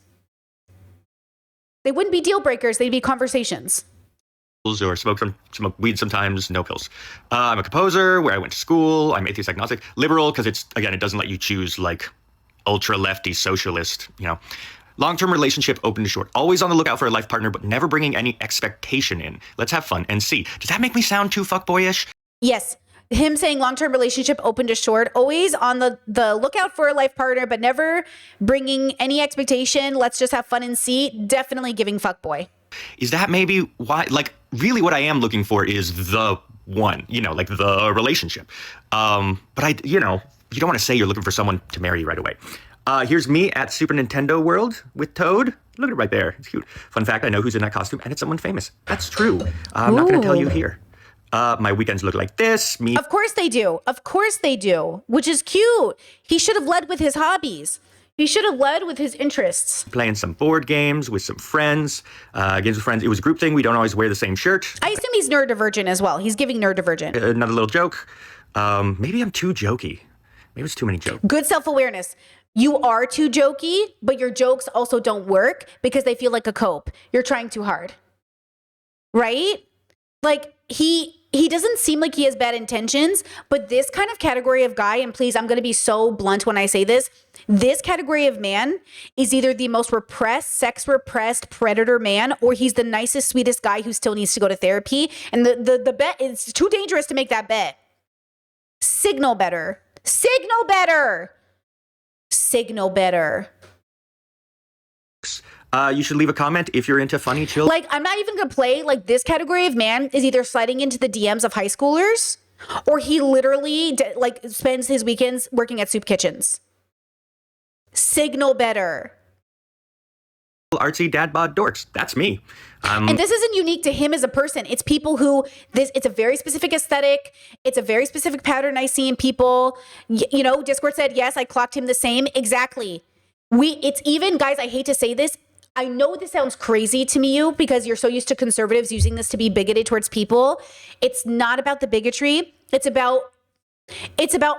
They wouldn't be deal breakers, they'd be conversations. Or smoke weed sometimes, no pills. I'm a composer where I went to school. I'm atheist agnostic. Liberal because it doesn't let you choose like ultra lefty socialist, Long-term relationship, open to short. Always on the lookout for a life partner, but never bringing any expectation in. Let's have fun and see. Does that make me sound too fuckboyish? Yes. Him saying long-term relationship, open to short, always on the lookout for a life partner, but never bringing any expectation. Let's just have fun and see. Definitely giving fuckboy. Is that maybe why, like, really what I am looking for is the one, like the relationship. But you don't want to say you're looking for someone to marry right away. Here's me at Super Nintendo World with Toad. Look at it right there. It's cute. Fun fact, I know who's in that costume, and it's someone famous. That's true. I'm not going to tell you here. My weekends look like this. Of course they do. Of course they do, which is cute. He should have led with his hobbies. He should have led with his interests. Playing some board games with some friends. Games with friends. It was a group thing. We don't always wear the same shirt. I assume he's neurodivergent as well. He's giving neurodivergent. Another little joke. Maybe I'm too jokey. Maybe it's too many jokes. Good self-awareness. You are too jokey, but your jokes also don't work because they feel like a cope. You're trying too hard. Right? Like he doesn't seem like he has bad intentions, but this kind of category of guy, and please, I'm going to be so blunt when I say this category of man is either the most repressed, sex repressed predator man, or he's the nicest, sweetest guy who still needs to go to therapy. And the bet, it's too dangerous to make that bet. Signal better. Signal better. Signal better. You should leave a comment if you're into funny chill. Like, I'm not even gonna play. Like, this category of man is either sliding into the DMs of high schoolers, or he literally like spends his weekends working at soup kitchens. Signal better. Artsy dad bod dorks. That's me. And this isn't unique to him as a person. It's people who it's a very specific aesthetic. It's a very specific pattern I see in people. You know, Discord said, yes, I clocked him the same. Exactly. It's even, guys, I hate to say this. I know this sounds crazy to you because you're so used to conservatives using this to be bigoted towards people. It's not about the bigotry. It's about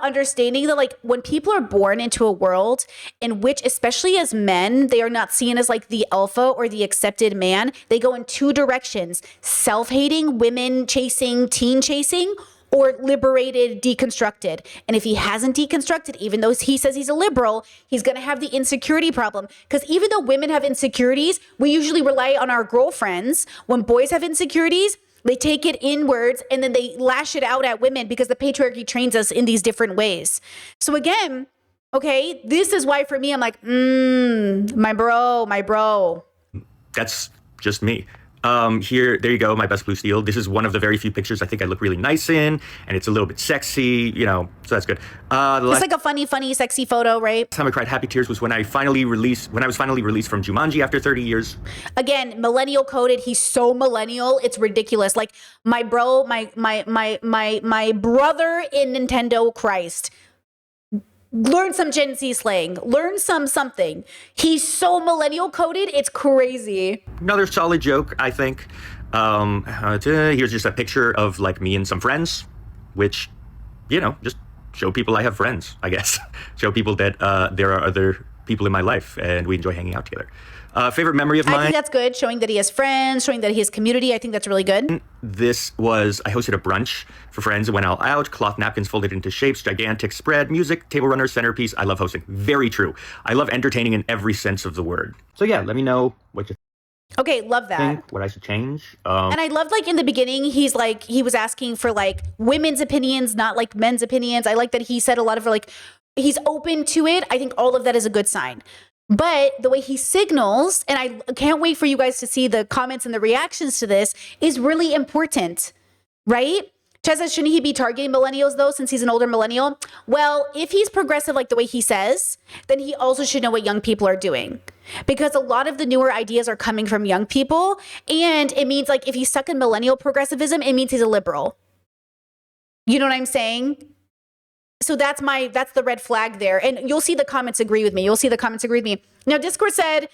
understanding that, like, when people are born into a world in which, especially as men, they are not seen as like the alpha or the accepted man, they go in two directions: self-hating, women chasing, teen chasing, or liberated, deconstructed. And if he hasn't deconstructed, even though he says he's a liberal, he's going to have the insecurity problem. Because even though women have insecurities, we usually rely on our girlfriends. When boys have insecurities, they take it inwards and then they lash it out at women because the patriarchy trains us in these different ways. So again, okay, this is why for me, I'm like, my bro. That's just me. There you go, my best blue steel. This is one of the very few pictures I think I look really nice in, and it's a little bit sexy, you know, so that's good. It's like a funny, sexy photo, right? Last time I cried happy tears was when I was finally released from Jumanji after 30 years. Again, millennial coded. He's so millennial, it's ridiculous. Like, my bro, my brother in Nintendo Christ. Learn some Gen Z slang. Learn something. He's so millennial coded, it's crazy. Another solid joke, I think. Here's just a picture of like me and some friends, which, you know, just show people I have friends, I guess. Show people that there are other people in my life and we enjoy hanging out together. Favorite memory of mine? I think that's good. Showing that he has friends, showing that he has community. I think that's really good. I hosted a brunch for friends and went all out. Cloth napkins folded into shapes, gigantic spread, music, table runner, centerpiece. I love hosting. Very true. I love entertaining in every sense of the word. So yeah, let me know what you Okay, love that. think, what I should change. And I loved, like, in the beginning, he was asking for like women's opinions, not like men's opinions. I like that he said a lot of like, he's open to it. I think all of that is a good sign. But the way he signals, and I can't wait for you guys to see the comments and the reactions to this, is really important, right? Chaz says, shouldn't he be targeting millennials though, since he's an older millennial? Well, if he's progressive like the way he says, then he also should know what young people are doing. Because a lot of the newer ideas are coming from young people. And it means, like, if he's stuck in millennial progressivism, it means he's a liberal. You know what I'm saying? So that's the red flag there. And you'll see the comments agree with me. Now, Discord said,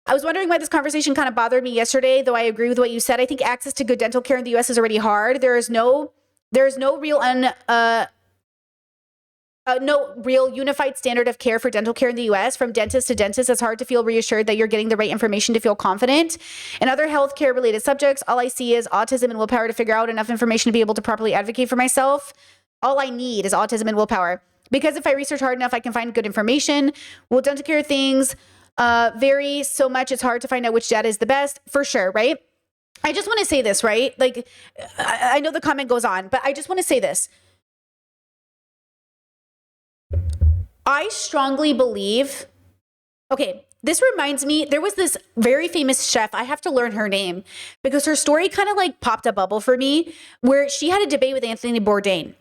I was wondering why this conversation kind of bothered me yesterday, though I agree with what you said. I think access to good dental care in the US is already hard. There is no real unified standard of care for dental care in the US. From dentist to dentist, it's hard to feel reassured that you're getting the right information to feel confident. In other healthcare related subjects, all I see is autism and willpower to figure out enough information to be able to properly advocate for myself. All I need is autism and willpower. Because if I research hard enough, I can find good information. Well, dental care things vary so much, it's hard to find out which data is the best, for sure, right? I just want to say this, right? Like, I know the comment goes on, but I just want to say this. I strongly believe, okay, this reminds me, there was this very famous chef. I have to learn her name because her story kind of like popped a bubble for me, where she had a debate with Anthony Bourdain,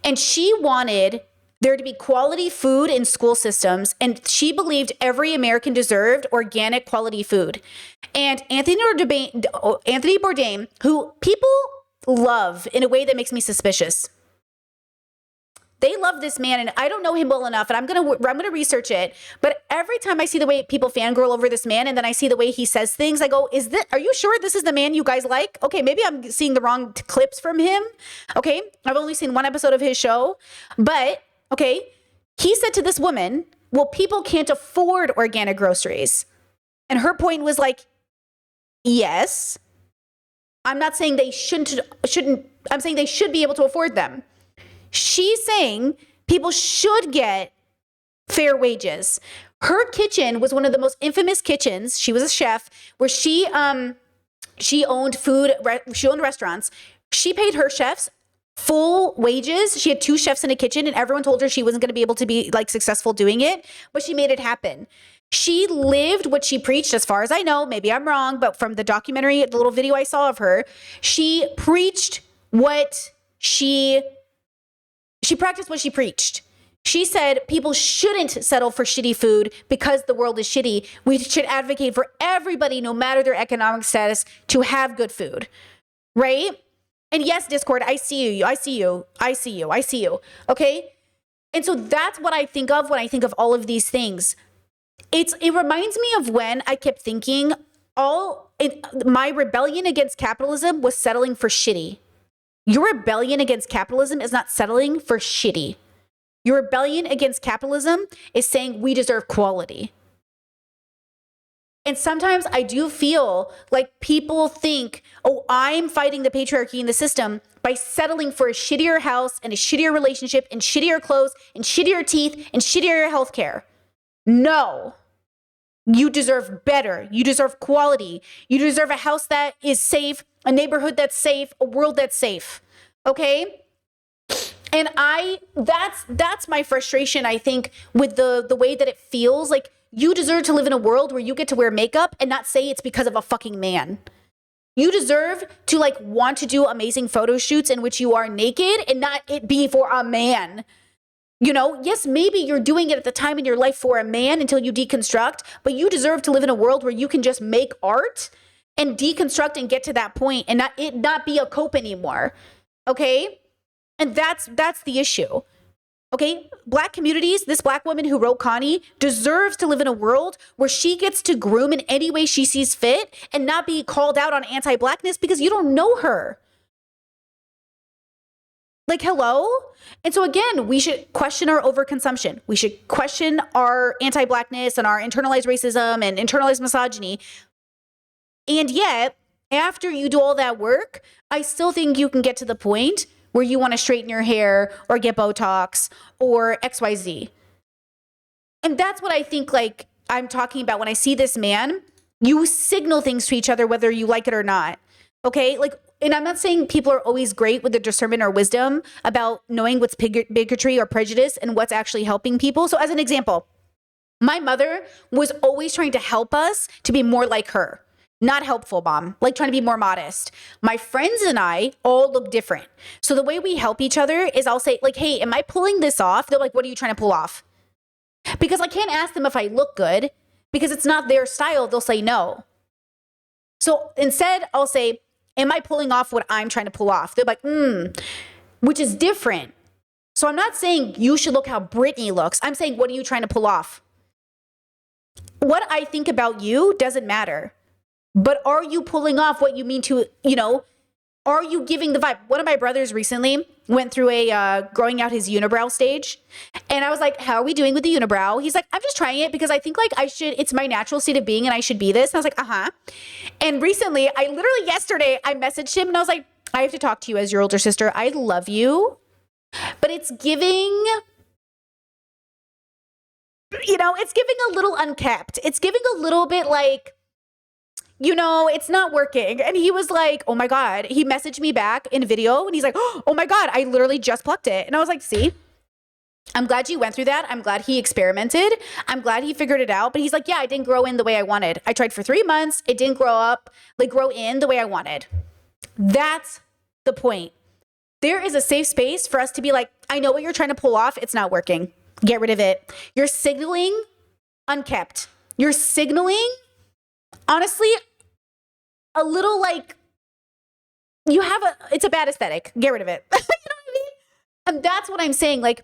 and she wanted there to be quality food in school systems, and she believed every American deserved organic quality food. And Anthony Bourdain, who people love in a way that makes me suspicious. They love this man, and I don't know him well enough, and I'm gonna research it. But every time I see the way people fangirl over this man, and then I see the way he says things, I go, are you sure this is the man you guys like? Okay, maybe I'm seeing the wrong clips from him. Okay, I've only seen one episode of his show, but okay, he said to this woman, well, people can't afford organic groceries. And her point was like, yes, I'm not saying they shouldn't, I'm saying they should be able to afford them. She's saying people should get fair wages. Her kitchen was one of the most infamous kitchens. She was a chef where she owned restaurants. She paid her chefs full wages. She had 2 chefs in a kitchen and everyone told her she wasn't going to be able to be like successful doing it, but she made it happen. She lived what she preached, as far as I know. Maybe I'm wrong, but from the documentary, the little video I saw of her, she preached what she practiced what she preached. She said people shouldn't settle for shitty food because the world is shitty. We should advocate for everybody, no matter their economic status, to have good food, right? And yes, Discord, I see you. I see you. I see you. I see you. Okay? And so that's what I think of when I think of all of these things. It reminds me of when I kept thinking my rebellion against capitalism was settling for shitty. Your rebellion against capitalism is not settling for shitty. Your rebellion against capitalism is saying we deserve quality. And sometimes I do feel like people think, oh, I'm fighting the patriarchy in the system by settling for a shittier house and a shittier relationship and shittier clothes and shittier teeth and shittier healthcare. No. You deserve better. You deserve quality. You deserve a house that is safe, a neighborhood that's safe, a world that's safe. Okay? And that's my frustration, I think, with the way that it feels. Like, you deserve to live in a world where you get to wear makeup and not say it's because of a fucking man. You deserve to like want to do amazing photo shoots in which you are naked and not it be for a man. You know, yes, maybe you're doing it at the time in your life for a man until you deconstruct, but you deserve to live in a world where you can just make art and deconstruct and get to that point and not be a cope anymore. Okay? And that's the issue. Okay? Black communities, this Black woman who wrote Connie deserves to live in a world where she gets to groom in any way she sees fit and not be called out on anti-Blackness because you don't know her. Like, hello? And so again, we should question our overconsumption. We should question our anti-Blackness and our internalized racism and internalized misogyny. And yet, after you do all that work, I still think you can get to the point where you want to straighten your hair or get Botox or XYZ. And that's what I think, like, I'm talking about when I see this man. You signal things to each other whether you like it or not. Okay? Like, and I'm not saying people are always great with the discernment or wisdom about knowing what's bigotry or prejudice and what's actually helping people. So as an example, my mother was always trying to help us to be more like her. Not helpful, mom. Like trying to be more modest. My friends and I all look different. So the way we help each other is I'll say like, hey, am I pulling this off? They're like, what are you trying to pull off? Because I can't ask them if I look good because it's not their style. They'll say no. So instead I'll say, am I pulling off what I'm trying to pull off? They're like, which is different. So I'm not saying you should look how Britney looks. I'm saying, what are you trying to pull off? What I think about you doesn't matter. But are you pulling off what you mean to, you know, are you giving the vibe? One of my brothers recently went through a growing out his unibrow stage. And I was like, how are we doing with the unibrow? He's like, I'm just trying it because I think like it's my natural state of being and I should be this. And I was like, uh-huh. And recently, yesterday, I messaged him and I was like, I have to talk to you as your older sister. I love you. But it's giving, you know, it's giving a little unkept. It's giving a little bit like, you know, it's not working. And he was like, oh my God. He messaged me back in video and he's like, oh my God, I literally just plucked it. And I was like, see, I'm glad you went through that. I'm glad he experimented. I'm glad he figured it out. But he's like, yeah, I didn't grow in the way I wanted. I tried for 3 months. It didn't grow in the way I wanted. That's the point. There is a safe space for us to be like, I know what you're trying to pull off. It's not working. Get rid of it. You're signaling unkept. You're signaling, honestly, a little like it's a bad aesthetic. Get rid of it. You know what I mean? And that's what I'm saying. Like,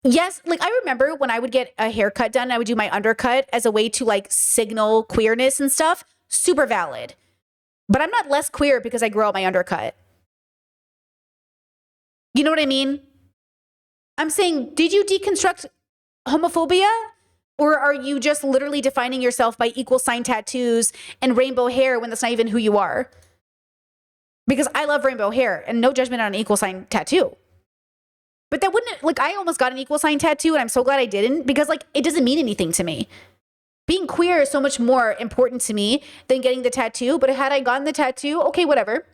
yes, like I remember when I would get a haircut done, I would do my undercut as a way to like signal queerness and stuff. Super valid. But I'm not less queer because I grow out my undercut. You know what I mean? I'm saying, did you deconstruct homophobia? Or are you just literally defining yourself by equal sign tattoos and rainbow hair when that's not even who you are? because I love rainbow hair, and no judgment on an equal sign tattoo. But that wouldn't, like, I almost got an equal sign tattoo, and I'm so glad I didn't, because like it doesn't mean anything to me. Being queer is so much more important to me than getting the tattoo. But had I gotten the tattoo, okay, whatever.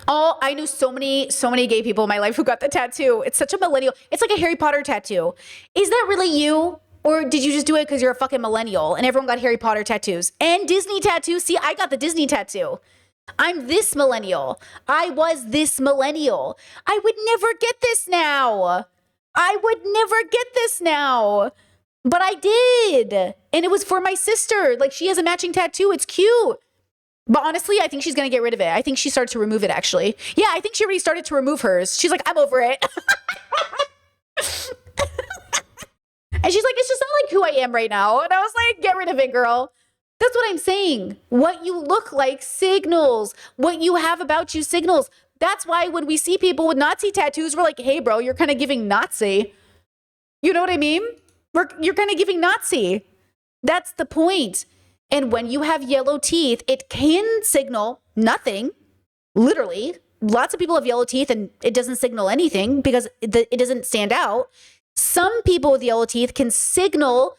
I knew so many gay people in my life who got the tattoo. It's such a millennial. It's like a Harry Potter tattoo. Is that really you? Or did you just do it because you're a fucking millennial and everyone got Harry Potter tattoos and Disney tattoos? See, I got the Disney tattoo. I'm this millennial. I was this millennial. I would never get this now. I would never get this now. But I did. And it was for my sister. Like, she has a matching tattoo. It's cute. But honestly, I think she's going to get rid of it. I think she started to remove it, actually. Yeah, I think she already started to remove hers. She's like, I'm over it. And she's like, it's just not like who I am right now. And I was like, get rid of it, girl. That's what I'm saying. What you look like signals. What you have about you signals. That's why when we see people with Nazi tattoos, we're like, hey, bro, you're kind of giving Nazi. You know what I mean? You're kind of giving Nazi. That's the point. And when you have yellow teeth, it can signal nothing. Literally. Lots of people have yellow teeth and it doesn't signal anything because it doesn't stand out. Some people with yellow teeth can signal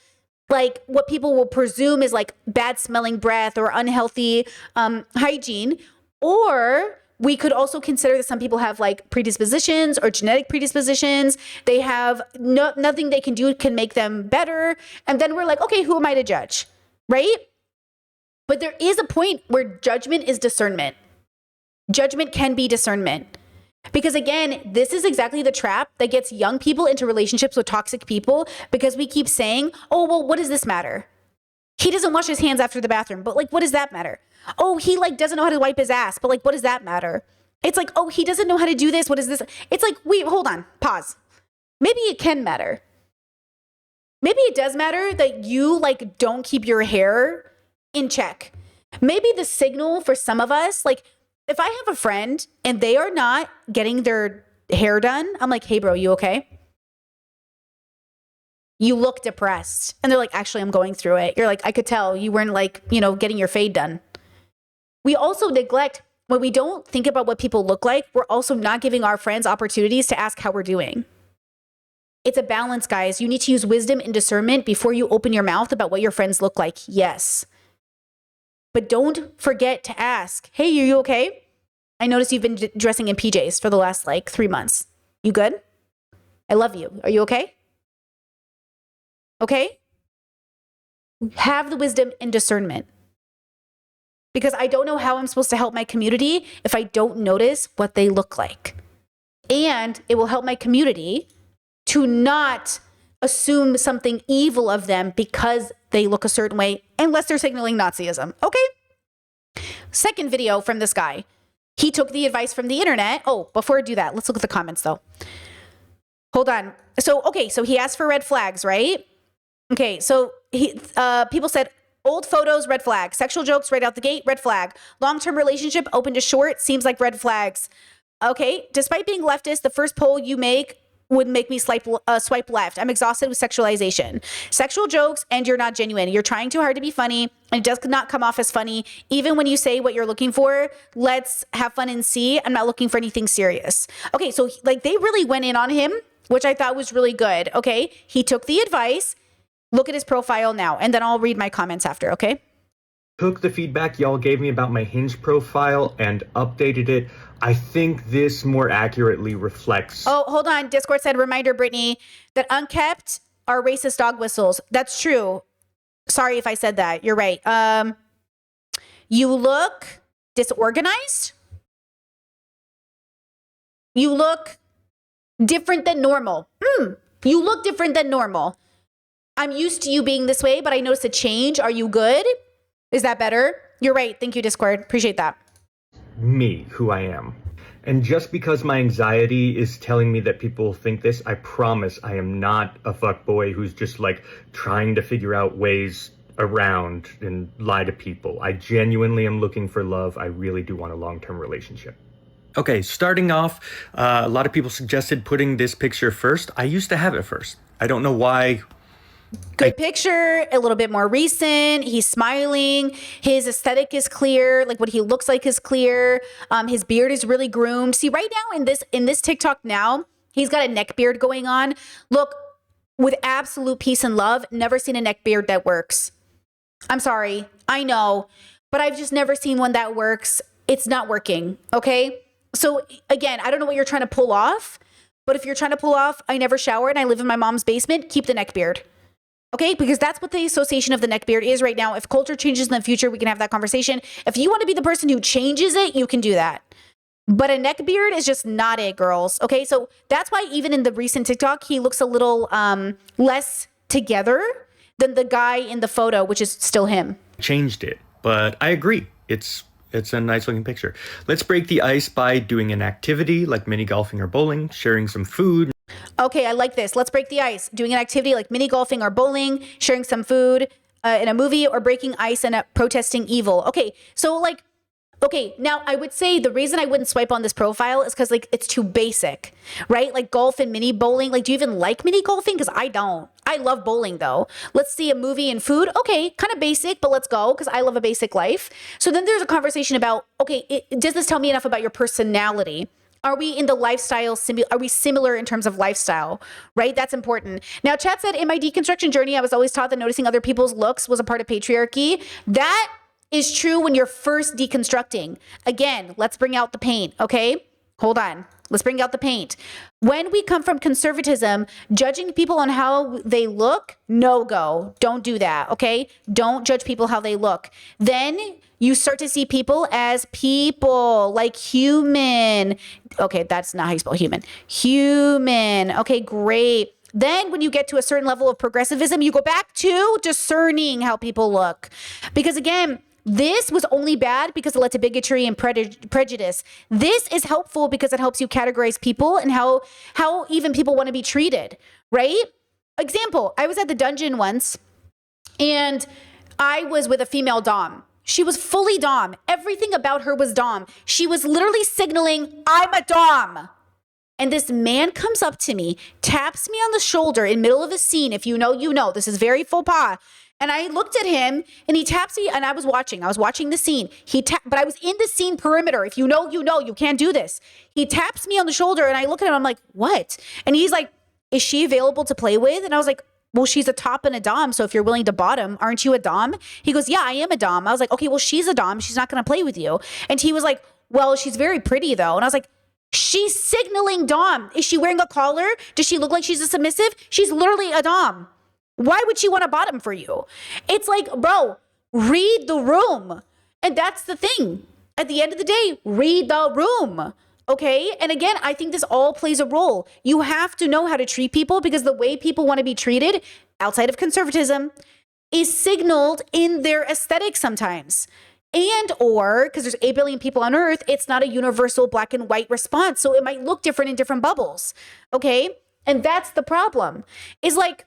like what people will presume is like bad smelling breath or unhealthy hygiene. Or we could also consider that some people have like predispositions or genetic predispositions. They have nothing they can do can make them better. And then we're like, okay, who am I to judge? Right? But there is a point where judgment is discernment. Judgment can be discernment. Because again, this is exactly the trap that gets young people into relationships with toxic people because we keep saying, oh, well, what does this matter? He doesn't wash his hands after the bathroom, but like, what does that matter? Oh, he like doesn't know how to wipe his ass, but like, what does that matter? It's like, oh, he doesn't know how to do this. What is this? It's like, wait, hold on, pause. Maybe it can matter. Maybe it does matter that you like don't keep your hair in check. Maybe the signal for some of us, like if I have a friend and they are not getting their hair done, I'm like, hey bro, you okay? You look depressed. And they're like, actually, I'm going through it. You're like, I could tell you weren't like, getting your fade done. We also neglect when we don't think about what people look like, we're also not giving our friends opportunities to ask how we're doing. It's a balance, guys. You need to use wisdom and discernment before you open your mouth about what your friends look like. Yes. But don't forget to ask, hey, are you okay? I noticed you've been dressing in PJs for the last like 3 months. You good? I love you. Are you okay? Okay? Have the wisdom and discernment. Because I don't know how I'm supposed to help my community if I don't notice what they look like. And it will help my community to not assume something evil of them because they look a certain way, unless they're signaling Nazism. Okay? Second video from this guy. He took the advice from the internet. Oh, before I do that, let's look at the comments though. Hold on. So he asked for red flags, right? Okay, so people said, old photos, red flag. Sexual jokes right out the gate, red flag. Long-term relationship, open to short, seems like red flags. Okay, despite being leftist, the first poll you make would make me swipe left. I'm exhausted with sexualization. Sexual jokes, and you're not genuine. You're trying too hard to be funny, and it does not come off as funny. Even when you say what you're looking for, let's have fun and see. I'm not looking for anything serious. Okay, so like they really went in on him, which I thought was really good. Okay, he took the advice. Look at his profile now, and then I'll read my comments after, okay? Took the feedback y'all gave me about my Hinge profile and updated it. I think this more accurately reflects... Oh, hold on. Discord said, reminder, Brittany, that unkept are racist dog whistles. That's true. Sorry if I said that. You're right. You look disorganized. You look different than normal. You look different than normal. I'm used to you being this way, but I noticed a change. Are you good? Is that better? You're right. Thank you, Discord. Appreciate that. Me, who I am. And just because my anxiety is telling me that people think this, I promise I am not a fuckboy who's just like trying to figure out ways around and lie to people. I genuinely am looking for love. I really do want a long-term relationship. Okay, starting off, a lot of people suggested putting this picture first. I used to have it first. I don't know why Good picture, a little bit more recent. He's smiling. His aesthetic is clear. Like what he looks like is clear. His beard is really groomed. See, right now in this TikTok now, he's got a neck beard going on. Look, with absolute peace and love, never seen a neck beard that works. I'm sorry. I know, but I've just never seen one that works. It's not working. Okay. So again, I don't know what you're trying to pull off, but if you're trying to pull off, I never shower and I live in my mom's basement, keep the neck beard. Okay, because that's what the association of the neck beard is right now. If culture changes in the future, we can have that conversation. If you want to be the person who changes it, you can do that. But a neck beard is just not it, girls. Okay, so that's why even in the recent TikTok, he looks a little less together than the guy in the photo, which is still him. Changed it, but I agree. It's a nice looking picture. Let's break the ice by doing an activity like mini golfing or bowling, sharing some food. Okay, I like this. Let's break the ice. Doing an activity like mini golfing or bowling, sharing some food in a movie, or breaking ice and protesting evil. Okay, so like, okay, now I would say the reason I wouldn't swipe on this profile is because like it's too basic, right? Like golf and mini bowling. Like, do you even like mini golfing? Because I don't. I love bowling though. Let's see a movie and food. Okay, kind of basic, but let's go because I love a basic life. So then there's a conversation about, okay, does this tell me enough about your personality? Are we in the lifestyle? Are we similar in terms of lifestyle? Right? That's important. Now, chat said, in my deconstruction journey, I was always taught that noticing other people's looks was a part of patriarchy. That is true when you're first deconstructing. Again, let's bring out the paint, okay? Hold on. Let's bring out the paint. When we come from conservatism, judging people on how they look, no go. Don't do that, okay? Don't judge people how they look. Then you start to see people as people, like human. Okay, that's not how you spell human. Human. Okay, great. Then when you get to a certain level of progressivism, you go back to discerning how people look. Because again, this was only bad because it led to bigotry and prejudice. This is helpful because it helps you categorize people and how even people want to be treated, right? Example, I was at the dungeon once and I was with a female dom. She was fully dom. Everything about her was dom. She was literally signaling, I'm a dom. And this man comes up to me, taps me on the shoulder in middle of a scene. If you know, you know. This is very faux pas. And I looked at him and he taps me and I was watching the scene. But I was in the scene perimeter. If you know, you know, you can't do this. He taps me on the shoulder and I look at him, I'm like, what? And he's like, is she available to play with? And I was like, well, she's a top and a dom. So if you're willing to bottom, aren't you a dom? He goes, yeah, I am a dom. I was like, okay, well, she's a dom. She's not going to play with you. And he was like, well, she's very pretty though. And I was like, she's signaling dom. Is she wearing a collar? Does she look like she's a submissive? She's literally a dom. Why would she want to bottom for you? It's like, bro, read the room. And that's the thing. At the end of the day, read the room. Okay? And again, I think this all plays a role. You have to know how to treat people because the way people want to be treated outside of conservatism is signaled in their aesthetic sometimes. And or, because there's 8 billion people on earth, it's not a universal black and white response. So it might look different in different bubbles. Okay? And that's the problem. Is like,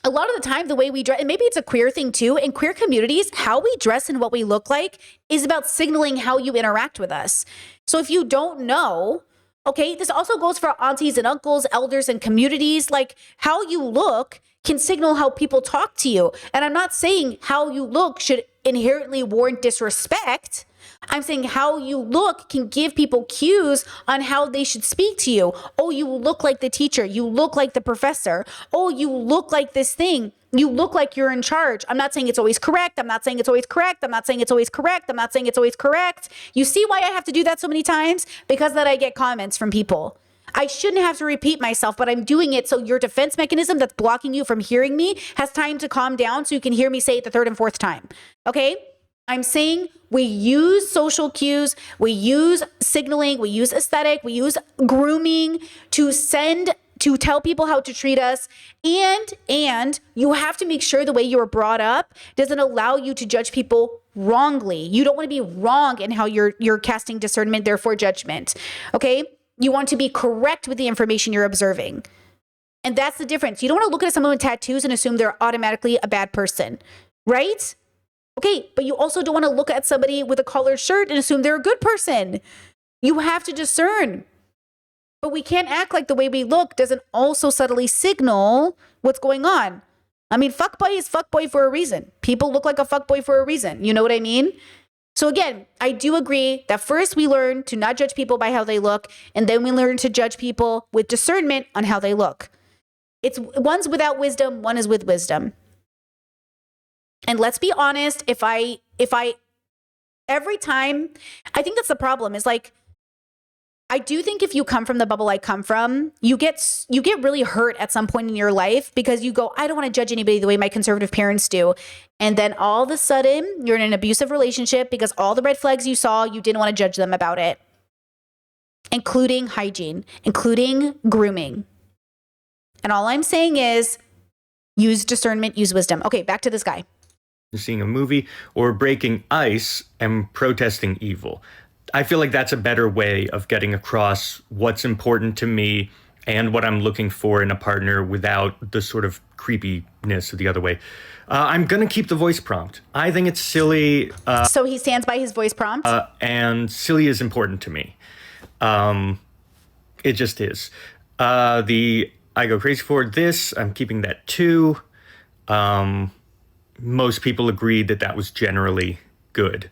a lot of the time, the way we dress, and maybe it's a queer thing too, in queer communities, how we dress and what we look like is about signaling how you interact with us. So if you don't know, okay, this also goes for aunties and uncles, elders and communities, like how you look can signal how people talk to you. And I'm not saying how you look should inherently warrant disrespect. I'm saying how you look can give people cues on how they should speak to you. Oh, you look like the teacher. You look like the professor. Oh, you look like this thing. You look like you're in charge. I'm not saying it's always correct. I'm not saying it's always correct. I'm not saying it's always correct. I'm not saying it's always correct. You see why I have to do that so many times? Because that I get comments from people. I shouldn't have to repeat myself, but I'm doing it so your defense mechanism that's blocking you from hearing me has time to calm down so you can hear me say it the third and fourth time. Okay? I'm saying we use social cues, we use signaling, we use aesthetic, we use grooming to tell people how to treat us. And you have to make sure the way you were brought up doesn't allow you to judge people wrongly. You don't want to be wrong in how you're casting discernment, therefore judgment. Okay? You want to be correct with the information you're observing. And that's the difference. You don't want to look at someone with tattoos and assume they're automatically a bad person, right? Okay, but you also don't want to look at somebody with a collared shirt and assume they're a good person. You have to discern. But we can't act like the way we look doesn't also subtly signal what's going on. I mean, fuckboy is fuckboy for a reason. People look like a fuckboy for a reason. You know what I mean? So again, I do agree that first we learn to not judge people by how they look, and then we learn to judge people with discernment on how they look. It's one's without wisdom, one is with wisdom. And let's be honest, if I every time, I think that's the problem, is like, I do think if you come from the bubble I come from, you get really hurt at some point in your life because you go, I don't want to judge anybody the way my conservative parents do. And then all of a sudden you're in an abusive relationship because all the red flags you saw, you didn't want to judge them about it, including hygiene, including grooming. And all I'm saying is use discernment, use wisdom. Okay, back to this guy. Seeing a movie or breaking ice and protesting evil. I feel like that's a better way of getting across what's important to me and what I'm looking for in a partner without the sort of creepiness of the other way. I'm going to keep the voice prompt. I think it's silly. So he stands by his voice prompt? And silly is important to me. It just is. I go crazy for this. I'm keeping that too. Most people agreed that was generally good.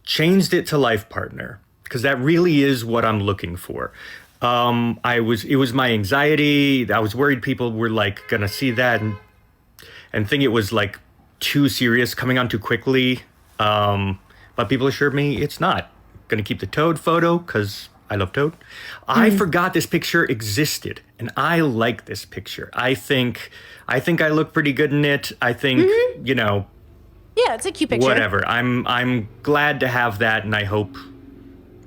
Changed it to life partner because that really is what I'm looking for. It was my anxiety. I was worried people were like gonna see that and think it was like too serious, coming on too quickly. But people assured me it's not. Gonna keep the Toad photo because I love Toad. I forgot this picture existed, and I like this picture. I think I look pretty good in it. I think, you know, yeah, it's a cute picture. Whatever. I'm glad to have that, and I hope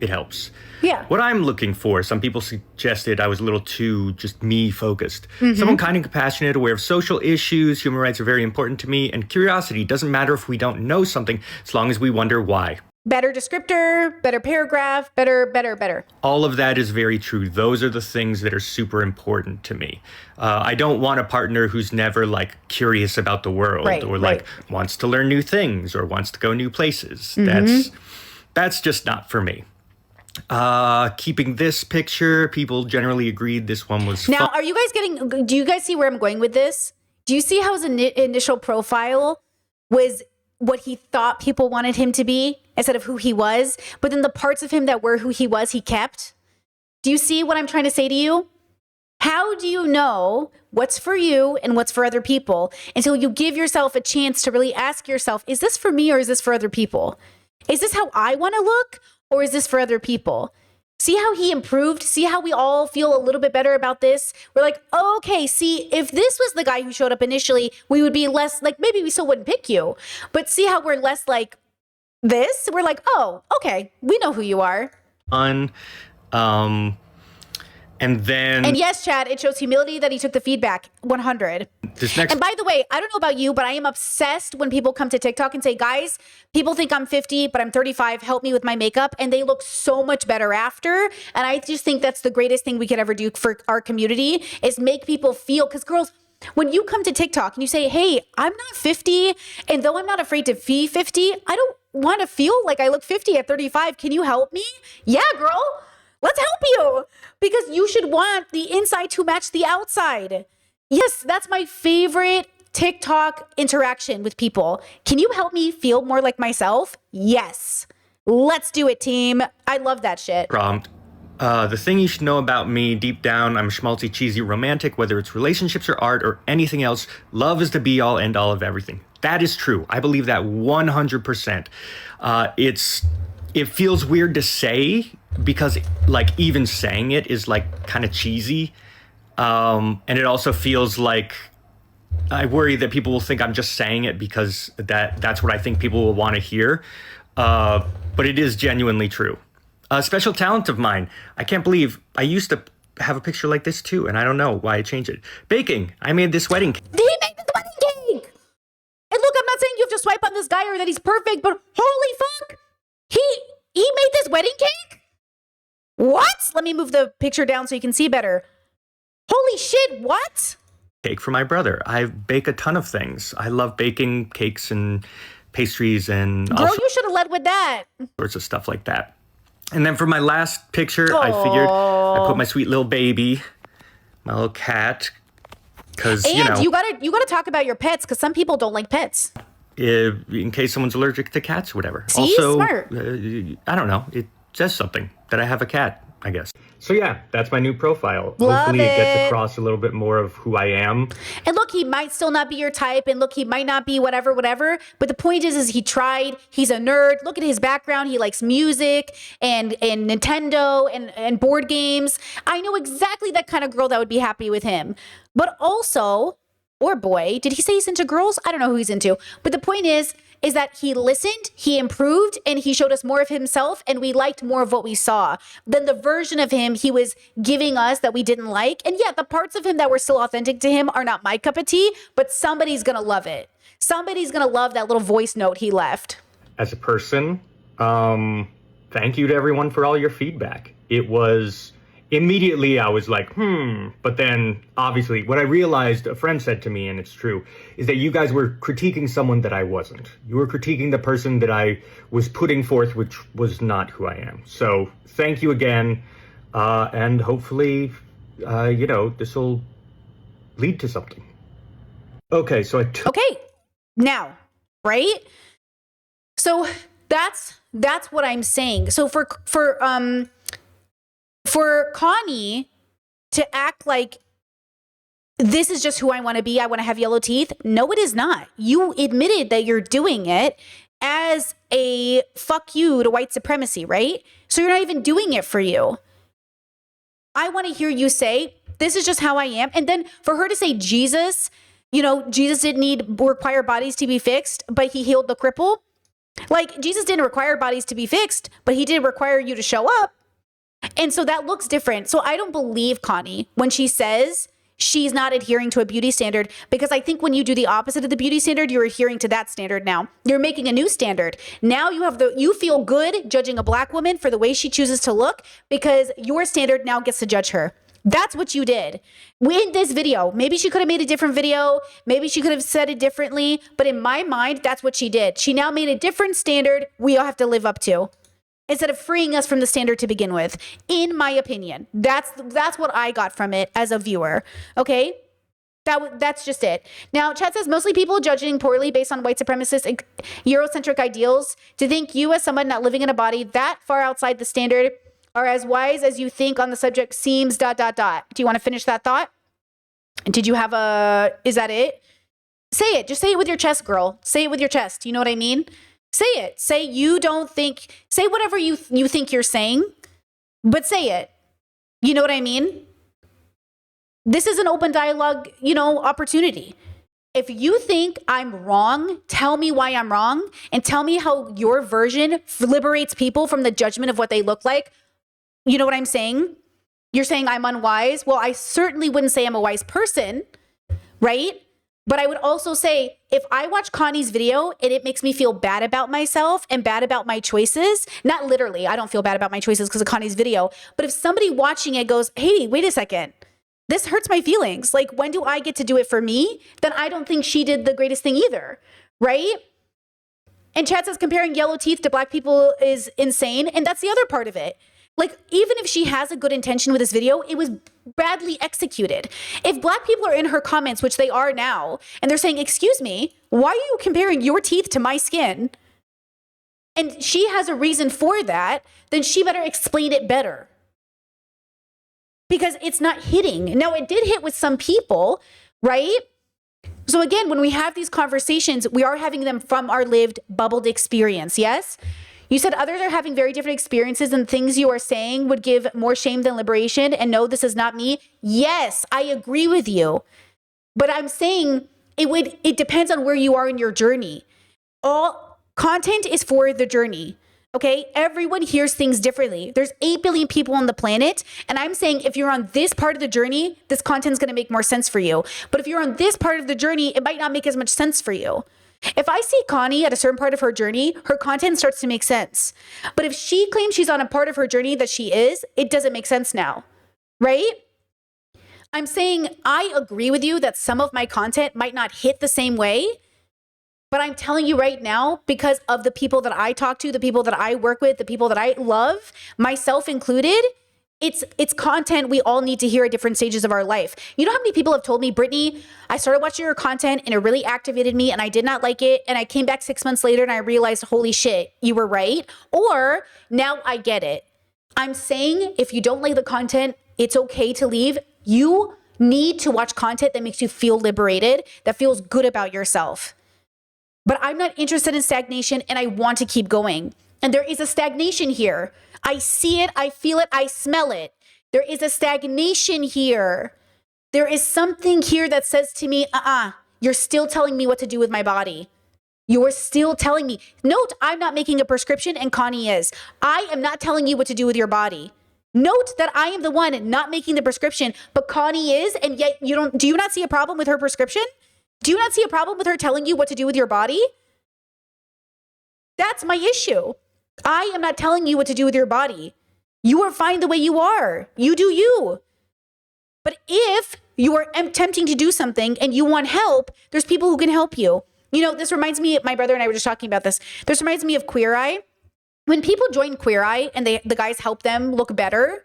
it helps. Yeah. What I'm looking for, some people suggested I was a little too just me focused. Someone kind and compassionate, aware of social issues. Human rights are very important to me, and curiosity. Doesn't matter if we don't know something, as long as we wonder why. Better descriptor, better paragraph, better. All of that is very true. Those are the things that are super important to me. I don't want a partner who's never like curious about the world or like wants to learn new things or wants to go new places. That's just not for me. Keeping this picture, people generally agreed this one was Now, fun. do you guys see where I'm going with this? Do you see how his initial profile was what he thought people wanted him to be instead of who he was, but then the parts of him that were who he was, he kept? Do you see what I'm trying to say to you? How do you know what's for you and what's for other people until you give yourself a chance to really ask yourself, is this for me or is this for other people? Is this how I want to look or is this for other people? See how he improved? See how we all feel a little bit better about this? We're like, oh, okay, see, if this was the guy who showed up initially, we would be less like, maybe we still wouldn't pick you. But see how we're less like this? We're like, oh, okay, we know who you are. And yes, Chad, it shows humility that he took the feedback. 100. And by the way, I don't know about you, but I am obsessed when people come to TikTok and say, guys, people think I'm 50, but I'm 35. Help me with my makeup. And they look so much better after. And I just think that's the greatest thing we could ever do for our community is make people feel, because girls, when you come to TikTok and you say, hey, I'm not 50, and though I'm not afraid to be 50, I don't want to feel like I look 50 at 35. Can you help me? Yeah, girl. Let's help you, because you should want the inside to match the outside. Yes, that's my favorite TikTok interaction with people. Can you help me feel more like myself? Yes. Let's do it, team. I love that shit. Prompt. The thing you should know about me, deep down, I'm schmaltzy, cheesy, romantic, whether it's relationships or art or anything else. Love is the be all end all of everything. That is true. I believe that 100%. It feels weird to say because like even saying it is like kind of cheesy. And it also feels like I worry that people will think I'm just saying it because that's what I think people will want to hear. But it is genuinely true. A special talent of mine. I can't believe I used to have a picture like this too, and I don't know why I changed it. Baking. I made this wedding cake. He made this wedding cake! And look, I'm not saying you have to swipe on this guy or that he's perfect, but holy fuck! He made this wedding cake? What? Let me move the picture down so you can see better. Holy shit, what? Cake for my brother. I bake a ton of things. I love baking cakes and pastries and Girl, you should have led with that. Sorts of stuff like that. And then for my last picture, I figured I put my sweet little baby, my little cat. Because, And you gotta talk about your pets, because some people don't like pets. in case someone's allergic to cats or whatever. See? Also, Smart. I don't know. It says something that I have a cat, I guess. So yeah, that's my new profile. Love Hopefully it gets it. across a little bit more of who I am. And look, he might still not be your type, and look, he might not be whatever. But the point is he tried. He's a nerd. Look at his background. He likes music and Nintendo and board games. I know exactly that kind of girl that would be happy with him. But also, or boy, did he say he's into girls? I don't know who he's into. But the point is that he listened, he improved, and he showed us more of himself, and we liked more of what we saw than the version of him he was giving us that we didn't like. And yeah, the parts of him that were still authentic to him are not my cup of tea, but somebody's gonna love it. Somebody's gonna love that little voice note he left. As a person, thank you to everyone for all your feedback. It was immediately I was like, but then obviously what I realized, a friend said to me, and it's true, is that you guys were critiquing someone that I wasn't. You were critiquing the person that I was putting forth, which was not who I am. So thank you again. And hopefully, this will lead to something. Okay, so Okay, now, right? So that's what I'm saying. So for Connie to act like this is just who I want to be, I want to have yellow teeth. No, it is not. You admitted that you're doing it as a fuck you to white supremacy, right? So you're not even doing it for you. I want to hear you say, this is just how I am. And then for her to say Jesus, Jesus didn't require bodies to be fixed, but he healed the cripple. Like, Jesus didn't require bodies to be fixed, but he did require you to show up. And so that looks different. So I don't believe Connie when she says she's not adhering to a beauty standard, because I think when you do the opposite of the beauty standard, you're adhering to that standard now. You're making a new standard. Now you feel good judging a black woman for the way she chooses to look because your standard now gets to judge her. That's what you did. In this video, maybe she could have made a different video. Maybe she could have said it differently. But in my mind, that's what she did. She now made a different standard we all have to live up to, instead of freeing us from the standard to begin with, in my opinion. That's what I got from it as a viewer, okay? That's just it. Now, chat says, mostly people judging poorly based on white supremacist Eurocentric ideals. To think you as someone not living in a body that far outside the standard are as wise as you think on the subject seems ... Do you want to finish that thought? Did you have is that it? Say it. Just say it with your chest, girl. Say it with your chest. You know what I mean? Say it. Say you don't think, say whatever you think you're saying, but say it. You know what I mean? This is an open dialogue, opportunity. If you think I'm wrong, tell me why I'm wrong and tell me how your version liberates people from the judgment of what they look like. You know what I'm saying? You're saying I'm unwise. Well, I certainly wouldn't say I'm a wise person, right? But I would also say, if I watch Connie's video and it makes me feel bad about myself and bad about my choices, not literally, I don't feel bad about my choices because of Connie's video, but if somebody watching it goes, hey, wait a second, this hurts my feelings. Like, when do I get to do it for me? Then I don't think she did the greatest thing either, right? And chat says comparing yellow teeth to black people is insane. And that's the other part of it. Like, even if she has a good intention with this video, it was badly executed. If black people are in her comments, which they are now, and they're saying, excuse me, why are you comparing your teeth to my skin? And she has a reason for that, then she better explain it better. Because it's not hitting. Now, it did hit with some people, right? So again, when we have these conversations, we are having them from our lived, bubbled experience, yes? You said others are having very different experiences and things you are saying would give more shame than liberation. And no, this is not me. Yes, I agree with you. But I'm saying it depends on where you are in your journey. All content is for the journey. Okay, everyone hears things differently. There's 8 billion people on the planet. And I'm saying if you're on this part of the journey, this content's going to make more sense for you. But if you're on this part of the journey, it might not make as much sense for you. If I see Connie at a certain part of her journey, her content starts to make sense. But if she claims she's on a part of her journey that she is, it doesn't make sense now, right? I'm saying I agree with you that some of my content might not hit the same way, but I'm telling you right now, because of the people that I talk to, the people that I work with, the people that I love, myself included, it's content we all need to hear at different stages of our life. You know how many people have told me, Brittany, I started watching your content and it really activated me and I did not like it. And I came back 6 months later and I realized, holy shit, you were right. Or now I get it. I'm saying if you don't like the content, it's okay to leave. You need to watch content that makes you feel liberated, that feels good about yourself. But I'm not interested in stagnation and I want to keep going. And there is a stagnation here. I see it, I feel it, I smell it. There is a stagnation here. There is something here that says to me, you're still telling me what to do with my body. You are still telling me. Note, I'm not making a prescription and Connie is. I am not telling you what to do with your body. Note that I am the one not making the prescription, but Connie is, and yet do you not see a problem with her prescription? Do you not see a problem with her telling you what to do with your body? That's my issue. I am not telling you what to do with your body. You are fine the way you are. You do you. But if you are attempting to do something and you want help, there's people who can help you. You know, this reminds me, my brother and I were just talking about this. This reminds me of Queer Eye. When people join Queer Eye and the guys help them look better,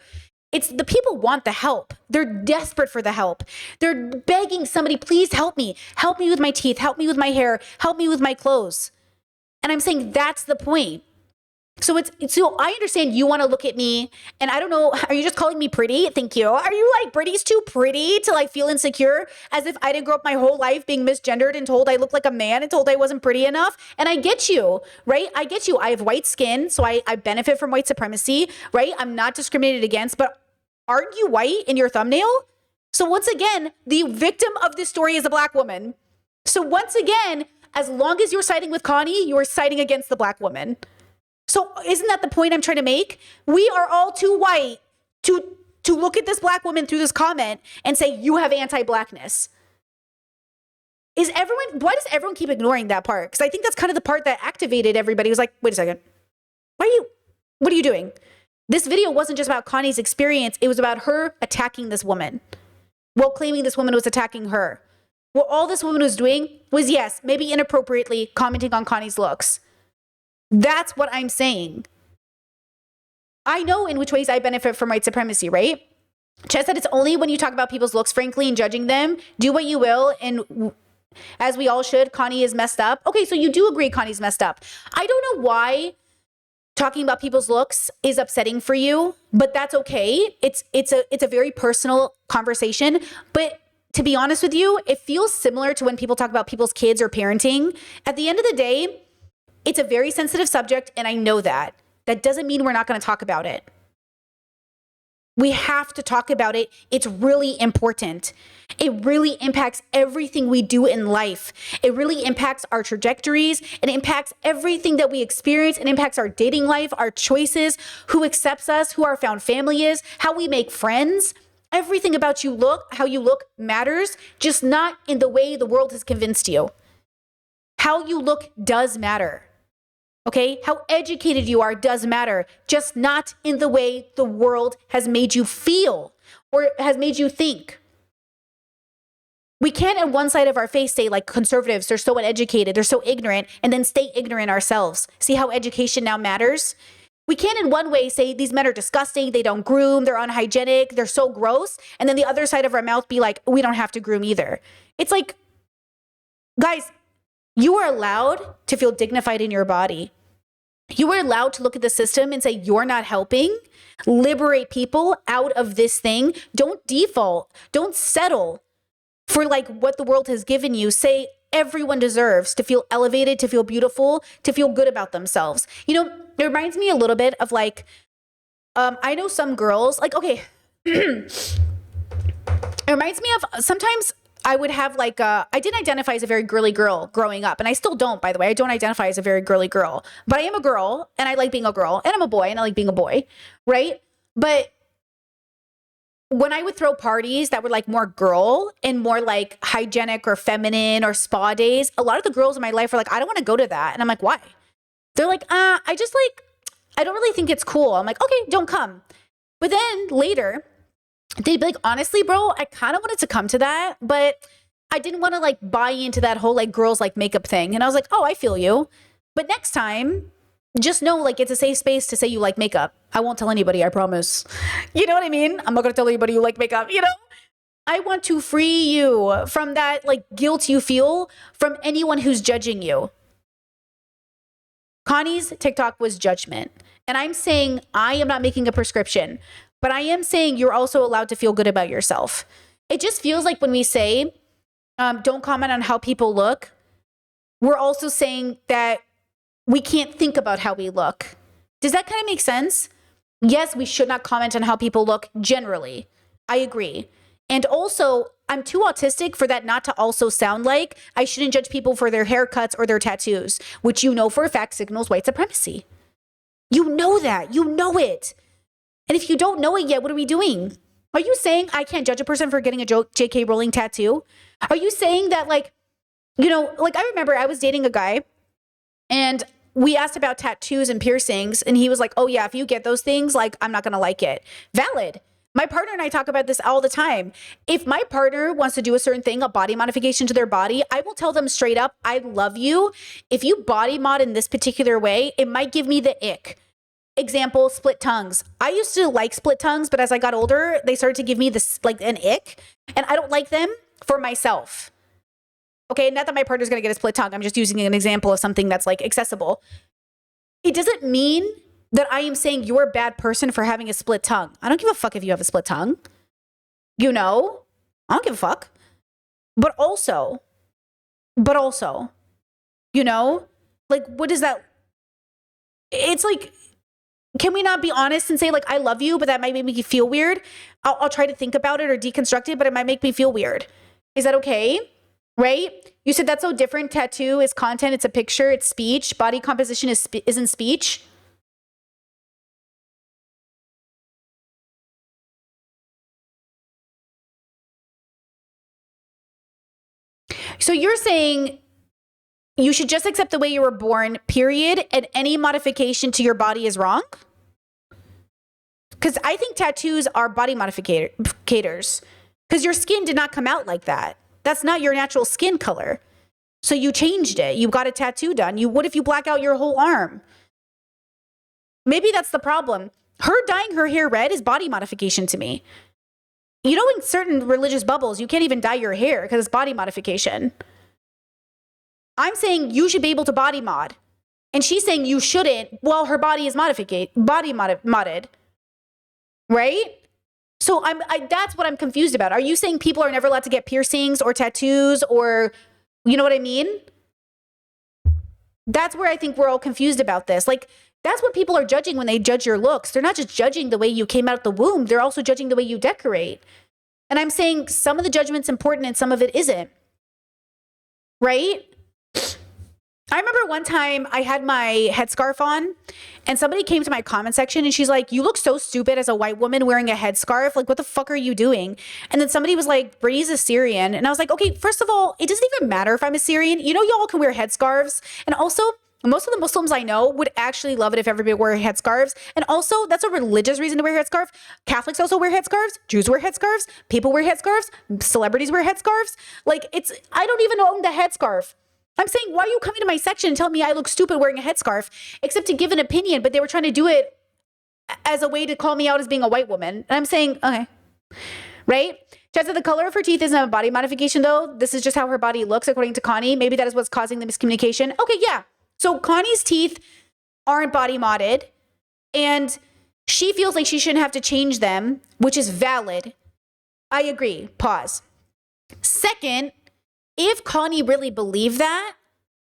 it's the people want the help. They're desperate for the help. They're begging somebody, please help me. Help me with my teeth. Help me with my hair. Help me with my clothes. And I'm saying that's the point. So so I understand you want to look at me and I don't know, are you just calling me pretty? Thank you. Are you like, Brittany's too pretty to like feel insecure as if I didn't grow up my whole life being misgendered and told I look like a man and told I wasn't pretty enough? And I get you, right? I get you. I have white skin, so I benefit from white supremacy, right? I'm not discriminated against, but aren't you white in your thumbnail? So once again, the victim of this story is a Black woman. So once again, as long as you're siding with Connie, you are siding against the Black woman. So isn't that the point I'm trying to make? We are all too white to look at this Black woman through this comment and say, you have anti-Blackness. Why does everyone keep ignoring that part? Because I think that's kind of the part that activated everybody. It was like, wait a second. What are you doing? This video wasn't just about Connie's experience. It was about her attacking this woman while claiming this woman was attacking her. Well, all this woman was doing was, yes, maybe inappropriately commenting on Connie's looks. That's what I'm saying. I know in which ways I benefit from white supremacy, right? Chess said it's only when you talk about people's looks, frankly, and judging them. Do what you will, and as we all should, Connie is messed up. Okay, so you do agree Connie's messed up. I don't know why talking about people's looks is upsetting for you, but that's okay. It's a very personal conversation. But to be honest with you, it feels similar to when people talk about people's kids or parenting. At the end of the day, it's a very sensitive subject, and I know that. That doesn't mean we're not going to talk about it. We have to talk about it. It's really important. It really impacts everything we do in life. It really impacts our trajectories. It impacts everything that we experience. It impacts our dating life, our choices, who accepts us, who our found family is, how we make friends. Everything about how you look matters, just not in the way the world has convinced you. How you look does matter. Okay? How educated you are does matter, just not in the way the world has made you feel or has made you think. We can't on one side of our face say like conservatives, they're so uneducated, they're so ignorant, and then stay ignorant ourselves. See how education now matters? We can't in one way say these men are disgusting, they don't groom, they're unhygienic, they're so gross, and then the other side of our mouth be like, we don't have to groom either. It's like, guys, you are allowed to feel dignified in your body. You are allowed to look at the system and say, you're not helping. Liberate people out of this thing. Don't default. Don't settle for like what the world has given you. Say everyone deserves to feel elevated, to feel beautiful, to feel good about themselves. You know, it reminds me a little bit of like, I know some girls, like, okay, it reminds me of sometimes I would have like, I didn't identify as a very girly girl growing up. And I still don't, by the way. I don't identify as a very girly girl. But I am a girl, and I like being a girl. And I'm a boy, and I like being a boy, right? But when I would throw parties that were like more girl and more like hygienic or feminine or spa days, a lot of the girls in my life were like, I don't want to go to that. And I'm like, why? They're like, I don't really think it's cool. I'm like, okay, don't come. But then later, they'd be like, honestly, bro, I kind of wanted to come to that, but I didn't want to like buy into that whole like girls like makeup thing. And I was like, oh, I feel you. But next time, just know, like, it's a safe space to say you like makeup. I won't tell anybody, I promise. You know what I mean? I'm not gonna tell anybody you like makeup, you know? I want to free you from that, like, guilt you feel from anyone who's judging you. Connie's TikTok was judgment. And I'm saying I am not making a prescription, but I am saying you're also allowed to feel good about yourself. It just feels like when we say, don't comment on how people look, we're also saying that we can't think about how we look. Does that kind of make sense? Yes, we should not comment on how people look generally. I agree. And also, I'm too autistic for that not to also sound like I shouldn't judge people for their haircuts or their tattoos, which you know for a fact signals white supremacy. You know that. You know it. And if you don't know it yet, what are we doing? Are you saying I can't judge a person for getting a J.K. Rowling tattoo? Are you saying that, like, you know, like, I remember I was dating a guy and we asked about tattoos and piercings, and he was like, oh yeah, if you get those things, like, I'm not going to like it. Valid. My partner and I talk about this all the time. If my partner wants to do a certain thing, a body modification to their body, I will tell them straight up, I love you. If you body mod in this particular way, it might give me the ick. Example, split tongues. I used to like split tongues, but as I got older, they started to give me this, like, an ick, and I don't like them for myself. Okay, not that my partner's gonna get a split tongue. I'm just using an example of something that's, like, accessible. It doesn't mean that I am saying you're a bad person for having a split tongue. I don't give a fuck if you have a split tongue. You know? I don't give a fuck. But also, you know? Like, what is that? It's like, can we not be honest and say, like, I love you, but that might make me feel weird? I'll try to think about it or deconstruct it, but it might make me feel weird. Is that okay? Right? You said that's so different. Tattoo is content. It's a picture. It's speech. Body composition isn't speech. So you're saying you should just accept the way you were born, period, and any modification to your body is wrong? Because I think tattoos are body modificators. Because your skin did not come out like that. That's not your natural skin color. So you changed it. You got a tattoo done. What if you black out your whole arm? Maybe that's the problem. Her dyeing her hair red is body modification to me. You know, in certain religious bubbles, you can't even dye your hair because it's body modification. I'm saying you should be able to body mod. And she's saying you shouldn't. Well, her body is modded. Right? So that's what I'm confused about. Are you saying people are never allowed to get piercings or tattoos or, you know what I mean? That's where I think we're all confused about this. Like, that's what people are judging when they judge your looks. They're not just judging the way you came out of the womb. They're also judging the way you decorate. And I'm saying some of the judgment's important and some of it isn't. Right? I remember one time I had my headscarf on and somebody came to my comment section and she's like, you look so stupid as a white woman wearing a headscarf. Like, what the fuck are you doing? And then somebody was like, Brittany's Assyrian. And I was like, okay, first of all, it doesn't even matter if I'm Assyrian. You know, y'all can wear headscarves. And also, most of the Muslims I know would actually love it if everybody wore headscarves. And also, that's a religious reason to wear a headscarf. Catholics also wear headscarves. Jews wear headscarves. People wear headscarves. Celebrities wear headscarves. Like, I don't even own the headscarf. I'm saying, why are you coming to my section and telling me I look stupid wearing a headscarf, except to give an opinion, but they were trying to do it as a way to call me out as being a white woman. And I'm saying, okay, right? Chad said the color of her teeth isn't a body modification, though. This is just how her body looks, according to Connie. Maybe that is what's causing the miscommunication. Okay, yeah. So Connie's teeth aren't body modded, and she feels like she shouldn't have to change them, which is valid. I agree. Pause. Second, if Connie really believed that,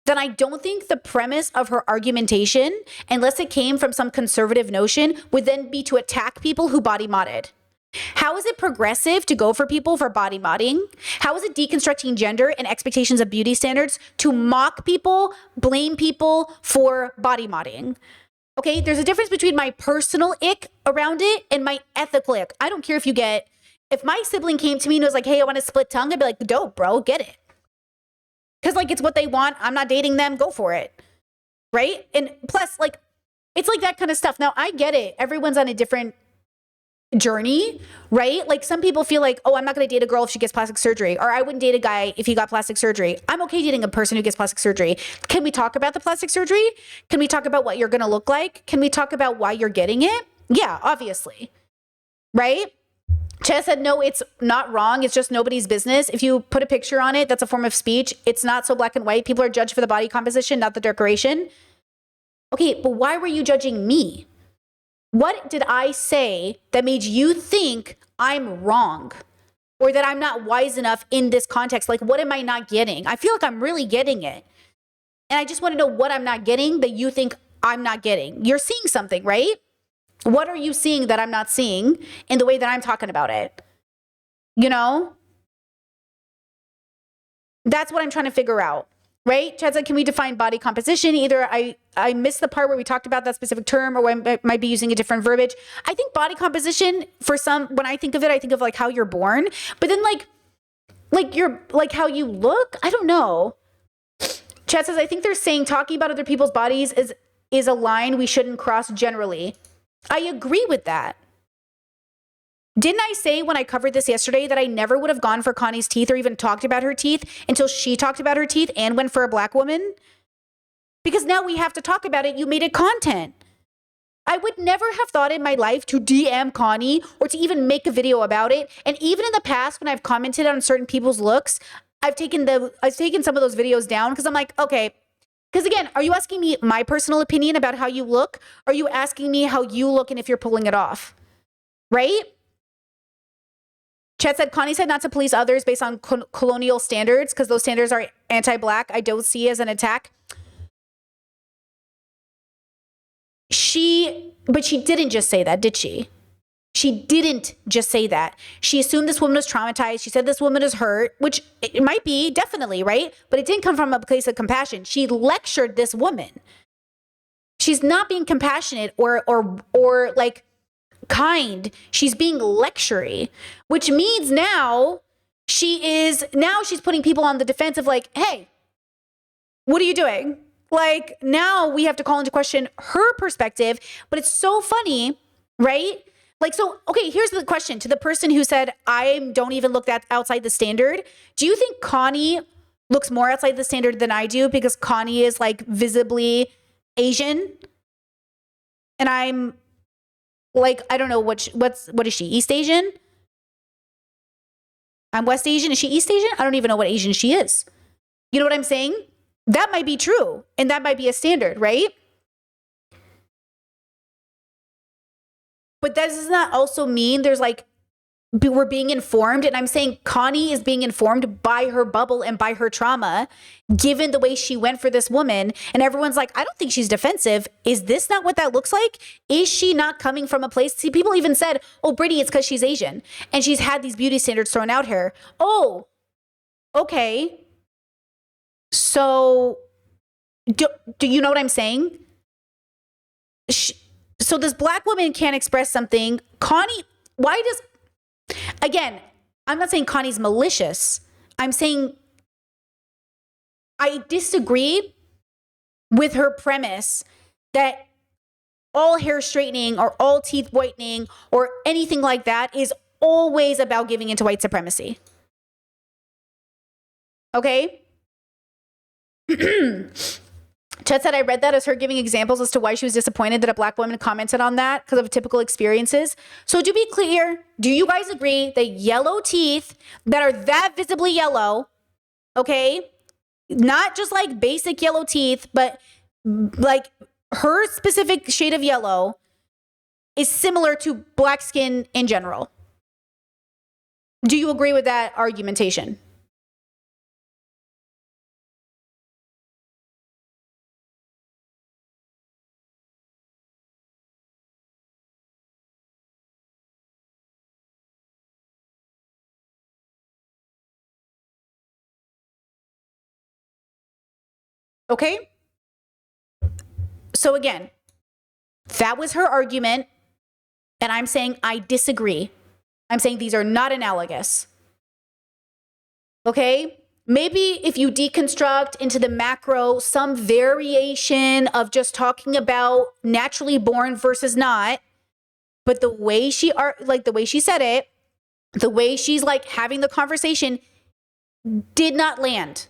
then I don't think the premise of her argumentation, unless it came from some conservative notion, would then be to attack people who body modded. How is it progressive to go for people for body modding? How is it deconstructing gender and expectations of beauty standards to mock people, blame people for body modding? Okay, there's a difference between my personal ick around it and my ethical ick. I don't care if my sibling came to me and was like, hey, I want a split tongue, I'd be like, dope, bro, get it. Because, like, it's what they want. I'm not dating them. Go for it. Right? And plus, like, it's like that kind of stuff. Now, I get it. Everyone's on a different journey, right? Like some people feel like, oh, I'm not going to date a girl if she gets plastic surgery, or I wouldn't date a guy if he got plastic surgery. I'm okay dating a person who gets plastic surgery. Can we talk about the plastic surgery? Can we talk about what you're going to look like? Can we talk about why you're getting it? Yeah, obviously. Right? Chaz said, no, it's not wrong. It's just nobody's business. If you put a picture on it, that's a form of speech. It's not so black and white. People are judged for the body composition, not the decoration. Okay, but why were you judging me? What did I say that made you think I'm wrong or that I'm not wise enough in this context? Like, what am I not getting? I feel like I'm really getting it. And I just want to know what I'm not getting that you think I'm not getting. You're seeing something, right? What are you seeing that I'm not seeing in the way that I'm talking about it? You know? That's what I'm trying to figure out. Right? Chad said, can we define body composition? Either I missed the part where we talked about that specific term, or I might be using a different verbiage. I think body composition, for some, when I think of it, I think of like how you're born. But then like you're like how you look. I don't know. Chad says, I think they're saying talking about other people's bodies is a line we shouldn't cross generally. I agree with that. Didn't I say when I covered this yesterday that I never would have gone for Connie's teeth or even talked about her teeth until she talked about her teeth and went for a black woman? Because now we have to talk about it. You made it content. I would never have thought in my life to DM Connie or to even make a video about it. And even in the past, when I've commented on certain people's looks, I've taken some of those videos down because I'm like, okay. Because again, are you asking me my personal opinion about how you look? Are you asking me how you look and if you're pulling it off? Right? Chet said, Connie said not to police others based on colonial standards because those standards are anti-black. I don't see as an attack. But she didn't just say that, did she? She didn't just say that. She assumed this woman was traumatized. She said this woman is hurt, which it might be, definitely, right? But it didn't come from a place of compassion. She lectured this woman. She's not being compassionate or like kind. She's being lectury, which means now she's putting people on the defensive like, hey, what are you doing? Like now we have to call into question her perspective, but it's so funny, right? Like, so, okay, here's the question to the person who said, I don't even look that outside the standard. Do you think Connie looks more outside the standard than I do because Connie is like visibly Asian? And I'm like, I don't know what is she? East Asian? I'm West Asian. Is she East Asian? I don't even know what Asian she is. You know what I'm saying? That might be true. And that might be a standard, right? But that does not also mean there's like, we're being informed. And I'm saying Connie is being informed by her bubble and by her trauma, given the way she went for this woman. And everyone's like, I don't think she's defensive. Is this not what that looks like? Is she not coming from a place? See, people even said, oh, Brittany, it's because she's Asian. And she's had these beauty standards thrown out here. Oh, okay. So do you know what I'm saying? So this black woman can't express something. Connie, again, I'm not saying Connie's malicious. I'm saying I disagree with her premise that all hair straightening or all teeth whitening or anything like that is always about giving into white supremacy. Okay? Chet said, I read that as her giving examples as to why she was disappointed that a black woman commented on that because of typical experiences. So to be clear, do you guys agree that yellow teeth that are that visibly yellow, okay, not just like basic yellow teeth, but like her specific shade of yellow is similar to black skin in general? Do you agree with that argumentation? Okay. So again, that was her argument. And I'm saying I disagree. I'm saying these are not analogous. Okay. Maybe if you deconstruct into the macro, some variation of just talking about naturally born versus not, But the way the way she said it, the way she's like having the conversation did not land.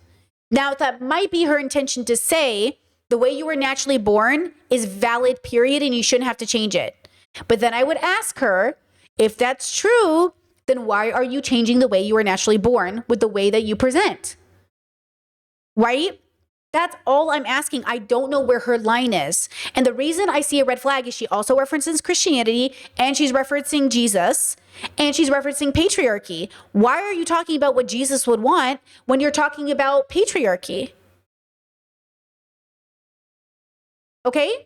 Now, that might be her intention to say the way you were naturally born is valid, period, and you shouldn't have to change it. But then I would ask her, if that's true, then why are you changing the way you were naturally born with the way that you present? Right? That's all I'm asking. I don't know where her line is. And the reason I see a red flag is she also references Christianity, and she's referencing Jesus, and she's referencing patriarchy. Why are you talking about what Jesus would want when you're talking about patriarchy? Okay?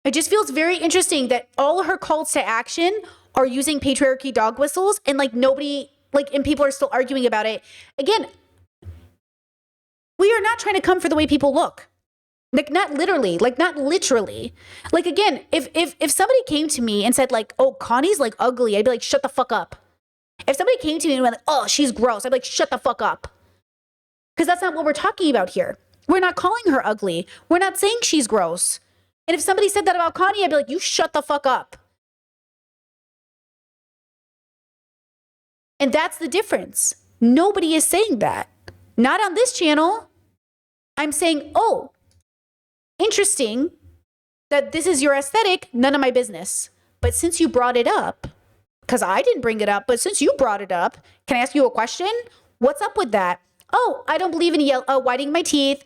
It just feels very interesting that all her calls to action are using patriarchy dog whistles, and like nobody, like, and people are still arguing about it. Again, we are not trying to come for the way people look. Like, not literally, like, not literally. Like, again, if somebody came to me and said, like, oh, Connie's like ugly, I'd be like, shut the fuck up. If somebody came to me and went, like, oh, she's gross, I'd be like, shut the fuck up. Because that's not what we're talking about here. We're not calling her ugly. We're not saying she's gross. And if somebody said that about Connie, I'd be like, you shut the fuck up. And that's the difference. Nobody is saying that. Not on this channel. I'm saying, oh, interesting that this is your aesthetic, none of my business. But since you brought it up, because I didn't bring it up, but since you brought it up, can I ask you a question? What's up with that? Oh, I don't believe in whitening my teeth.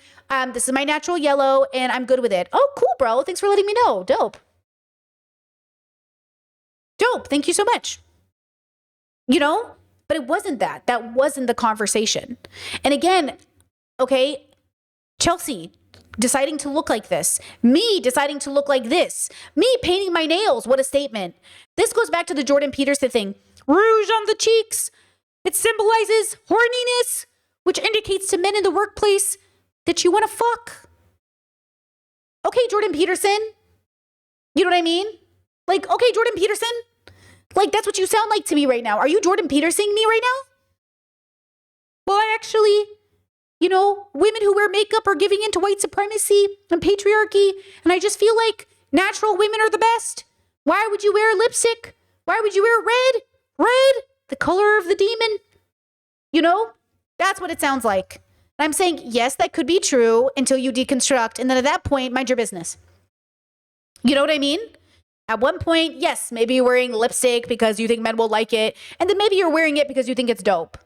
This is my natural yellow, and I'm good with it. Oh, cool, bro. Thanks for letting me know. Dope. Dope. Thank you so much. You know? But it wasn't that. That wasn't the conversation. And again, okay, Chelsea deciding to look like this, me deciding to look like this, me painting my nails. What a statement. This goes back to the Jordan Peterson thing. Rouge on the cheeks. It symbolizes horniness, which indicates to men in the workplace that you want to fuck. Okay, Jordan Peterson. You know what I mean? Like, okay, Jordan Peterson. Like, that's what you sound like to me right now. Are you Jordan Petersoning me right now? Well, I actually, you know, women who wear makeup are giving into white supremacy and patriarchy, and I just feel like natural women are the best. Why would you wear lipstick? Why would you wear red? Red, the color of the demon. You know, that's what it sounds like. I'm saying, yes, that could be true until you deconstruct, and then at that point, mind your business. You know what I mean? At one point, yes, maybe you're wearing lipstick because you think men will like it. And then maybe you're wearing it because you think it's dope.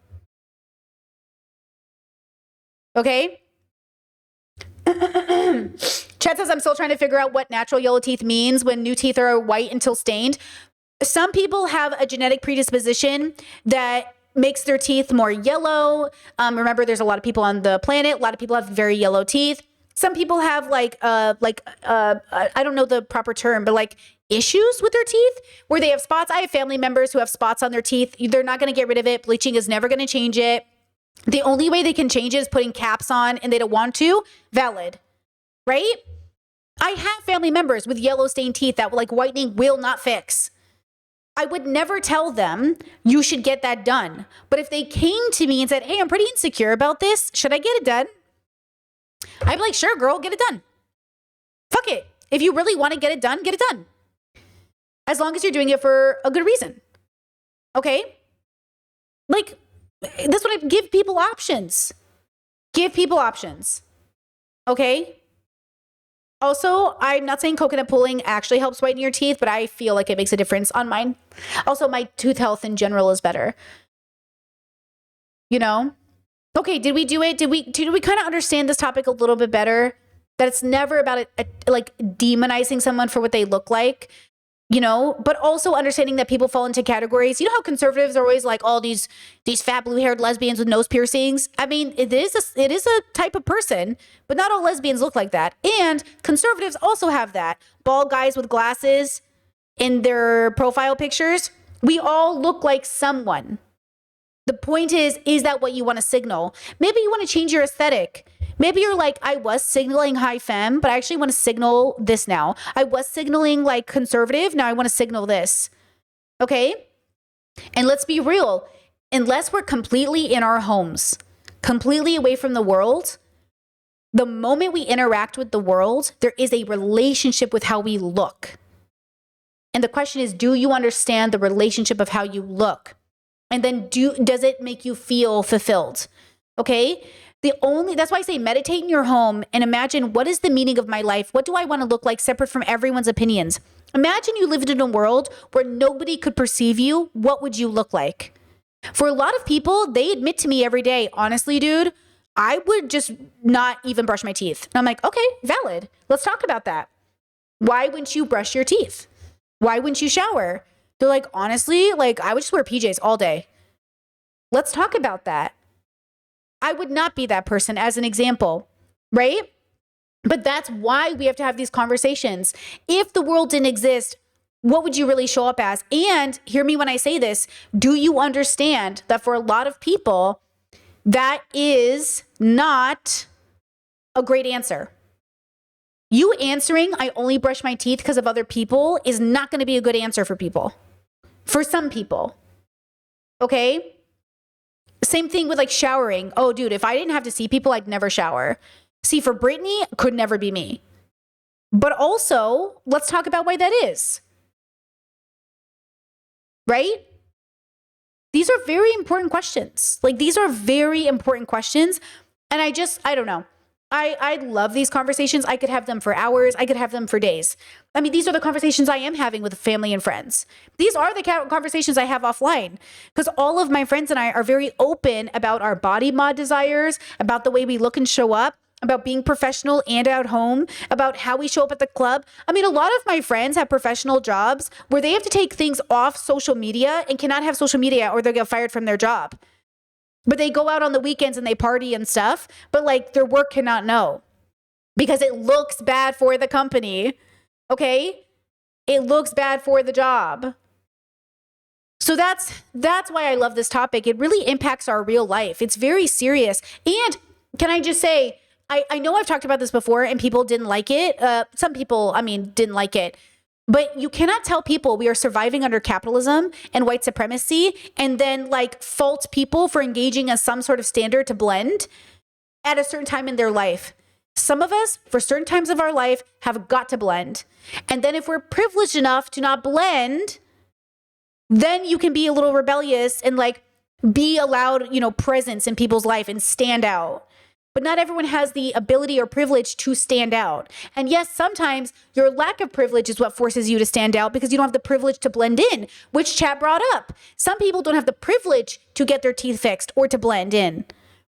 Okay? Chad says, I'm still trying to figure out what natural yellow teeth means when new teeth are white until stained. Some people have a genetic predisposition that makes their teeth more yellow. Remember, there's a lot of people on the planet. A lot of people have very yellow teeth. Some people have I don't know the proper term, but like issues with their teeth where they have spots. I have family members who have spots on their teeth. They're not going to get rid of it. Bleaching is never going to change it. The only way they can change it is putting caps on, and they don't want to. Valid, right? I have family members with yellow stained teeth that like whitening will not fix. I would never tell them you should get that done. But if they came to me and said, hey, I'm pretty insecure about this, should I get it done? I'd be like, sure, girl, get it done. Fuck it. If you really want to get it done, get it done. As long as you're doing it for a good reason. Okay? Like, that's what I give people options. Give people options. Okay? Also, I'm not saying coconut pulling actually helps whiten your teeth, but I feel like it makes a difference on mine. Also, my tooth health in general is better. You know? Okay, did we do it? Did we kind of understand this topic a little bit better? That it's never about like demonizing someone for what they look like, you know, but also understanding that people fall into categories. You know how conservatives are always like, all these fat blue-haired lesbians with nose piercings? I mean, it is a type of person, but not all lesbians look like that. And conservatives also have that. Bald guys with glasses in their profile pictures. We all look like someone. The point is that what you want to signal? Maybe you want to change your aesthetic. Maybe you're like, I was signaling high femme, but I actually want to signal this now. I was signaling like conservative. Now I want to signal this. Okay? And let's be real. Unless we're completely in our homes, completely away from the world, the moment we interact with the world, there is a relationship with how we look. And the question is, do you understand the relationship of how you look? And then does it make you feel fulfilled? Okay? That's why I say meditate in your home and imagine, what is the meaning of my life? What do I want to look like separate from everyone's opinions? Imagine you lived in a world where nobody could perceive you. What would you look like? For a lot of people, they admit to me every day, honestly, dude, I would just not even brush my teeth. And I'm like, okay, valid. Let's talk about that. Why wouldn't you brush your teeth? Why wouldn't you shower? They're like, honestly, like I would just wear PJs all day. Let's talk about that. I would not be that person, as an example, right? But that's why we have to have these conversations. If the world didn't exist, what would you really show up as? And hear me when I say this, do you understand that for a lot of people, that is not a great answer? You answering, I only brush my teeth because of other people, is not going to be a good answer for people. For some people. Okay? Same thing with like showering. Oh, dude, if I didn't have to see people, I'd never shower. See, for Brittany, could never be me. But also, let's talk about why that is. Right? These are very important questions. Like, these are very important questions. And I don't know. I love these conversations. I could have them for hours. I could have them for days. I mean, these are the conversations I am having with family and friends. These are the conversations I have offline, because all of my friends and I are very open about our body mod desires, about the way we look and show up, about being professional and at home, about how we show up at the club. I mean, a lot of my friends have professional jobs where they have to take things off social media and cannot have social media or they'll get fired from their job. But they go out on the weekends and they party and stuff, but like their work cannot know because it looks bad for the company. Okay? It looks bad for the job. So that's why I love this topic. It really impacts our real life. It's very serious. And can I just say, I know I've talked about this before and people didn't like it. Some people, didn't like it. But you cannot tell people we are surviving under capitalism and white supremacy and then like fault people for engaging in some sort of standard to blend at a certain time in their life. Some of us, for certain times of our life, have got to blend. And then if we're privileged enough to not blend, then you can be a little rebellious and like be allowed, presence in people's life and stand out. But not everyone has the ability or privilege to stand out. And yes, sometimes your lack of privilege is what forces you to stand out because you don't have the privilege to blend in, which chat brought up. Some people don't have the privilege to get their teeth fixed or to blend in,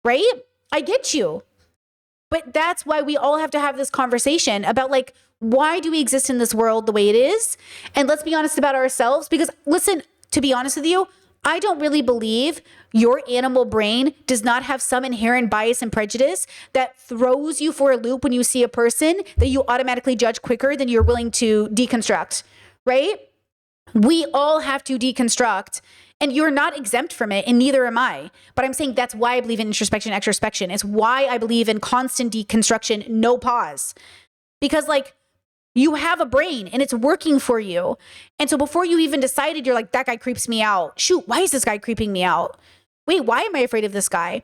right? I get you. But that's why we all have to have this conversation about like, why do we exist in this world the way it is? And let's be honest about ourselves, because listen, to be honest with you, I don't really believe your animal brain does not have some inherent bias and prejudice that throws you for a loop when you see a person that you automatically judge quicker than you're willing to deconstruct, right? We all have to deconstruct, and you're not exempt from it, and neither am I. But I'm saying that's why I believe in introspection, extrospection. It's why I believe in constant deconstruction, no pause. Because like, you have a brain and it's working for you. And so before you even decided, you're like, that guy creeps me out. Shoot, why is this guy creeping me out? Wait, why am I afraid of this guy?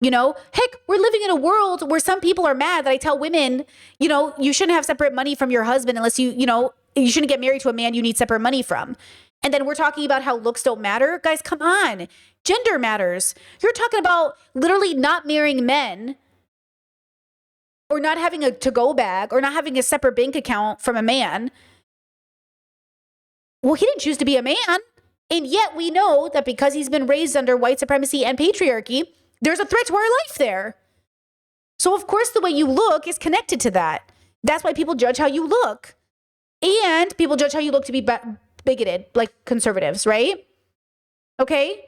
Heck, we're living in a world where some people are mad that I tell women, you shouldn't have separate money from your husband unless you shouldn't get married to a man you need separate money from. And then we're talking about how looks don't matter. Guys, come on. Gender matters. You're talking about literally not marrying men, or not having a to-go bag, or not having a separate bank account from a man. Well, he didn't choose to be a man. And yet we know that because he's been raised under white supremacy and patriarchy, there's a threat to our life there. So of course the way you look is connected to that. That's why people judge how you look. And people judge how you look to be bigoted, like conservatives, right? Okay?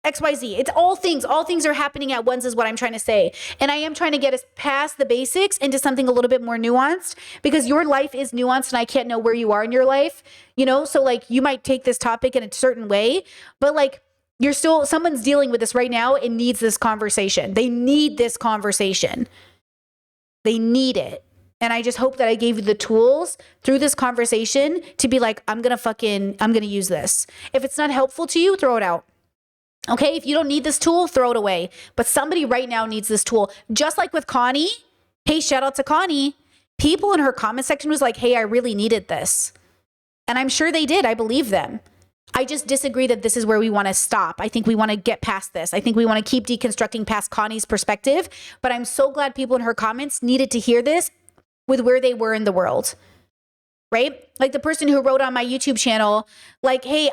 XYZ. It's all things. All things are happening at once is what I'm trying to say. And I am trying to get us past the basics into something a little bit more nuanced, because your life is nuanced and I can't know where you are in your life, So like you might take this topic in a certain way, but like someone's dealing with this right now and needs this conversation. They need this conversation. They need it. And I just hope that I gave you the tools through this conversation to be like, I'm going to use this. If it's not helpful to you, throw it out. Okay, if you don't need this tool, throw it away. But somebody right now needs this tool. Just like with Connie. Hey, shout out to Connie. People in her comment section was like, hey, I really needed this. And I'm sure they did. I believe them. I just disagree that this is where we want to stop. I think we want to get past this. I think we want to keep deconstructing past Connie's perspective. But I'm so glad people in her comments needed to hear this with where they were in the world, right? Like the person who wrote on my YouTube channel, like, hey,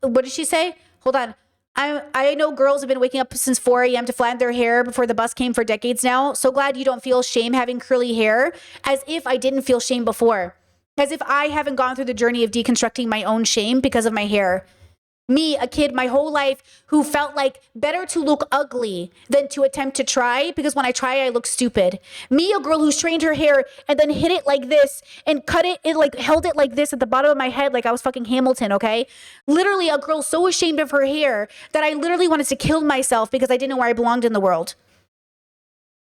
what did she say? Hold on. I know girls have been waking up since 4 a.m. to flatten their hair before the bus came for decades now. So glad you don't feel shame having curly hair, as if I didn't feel shame before. As if I haven't gone through the journey of deconstructing my own shame because of my hair. Me, a kid my whole life who felt like better to look ugly than to attempt to try, because when I try, I look stupid. Me, a girl who strained her hair and then hit it like this and cut it and like held it like this at the bottom of my head like I was fucking Hamilton, okay? Literally a girl so ashamed of her hair that I literally wanted to kill myself because I didn't know where I belonged in the world.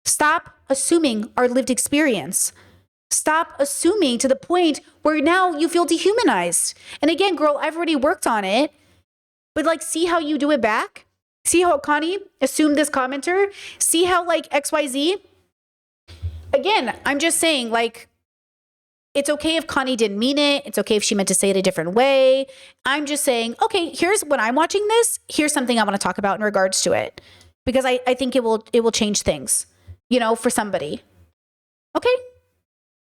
Stop assuming our lived experience. Stop assuming to the point where now you feel dehumanized. And again, girl, I've already worked on it. But like, see how you do it back? See how Connie assumed this commenter? See how like XYZ? Again, I'm just saying, like, it's okay if Connie didn't mean it. It's okay if she meant to say it a different way. I'm just saying, okay, here's when I'm watching this. Here's something I want to talk about in regards to it. Because I think it will change things, you know, for somebody. Okay?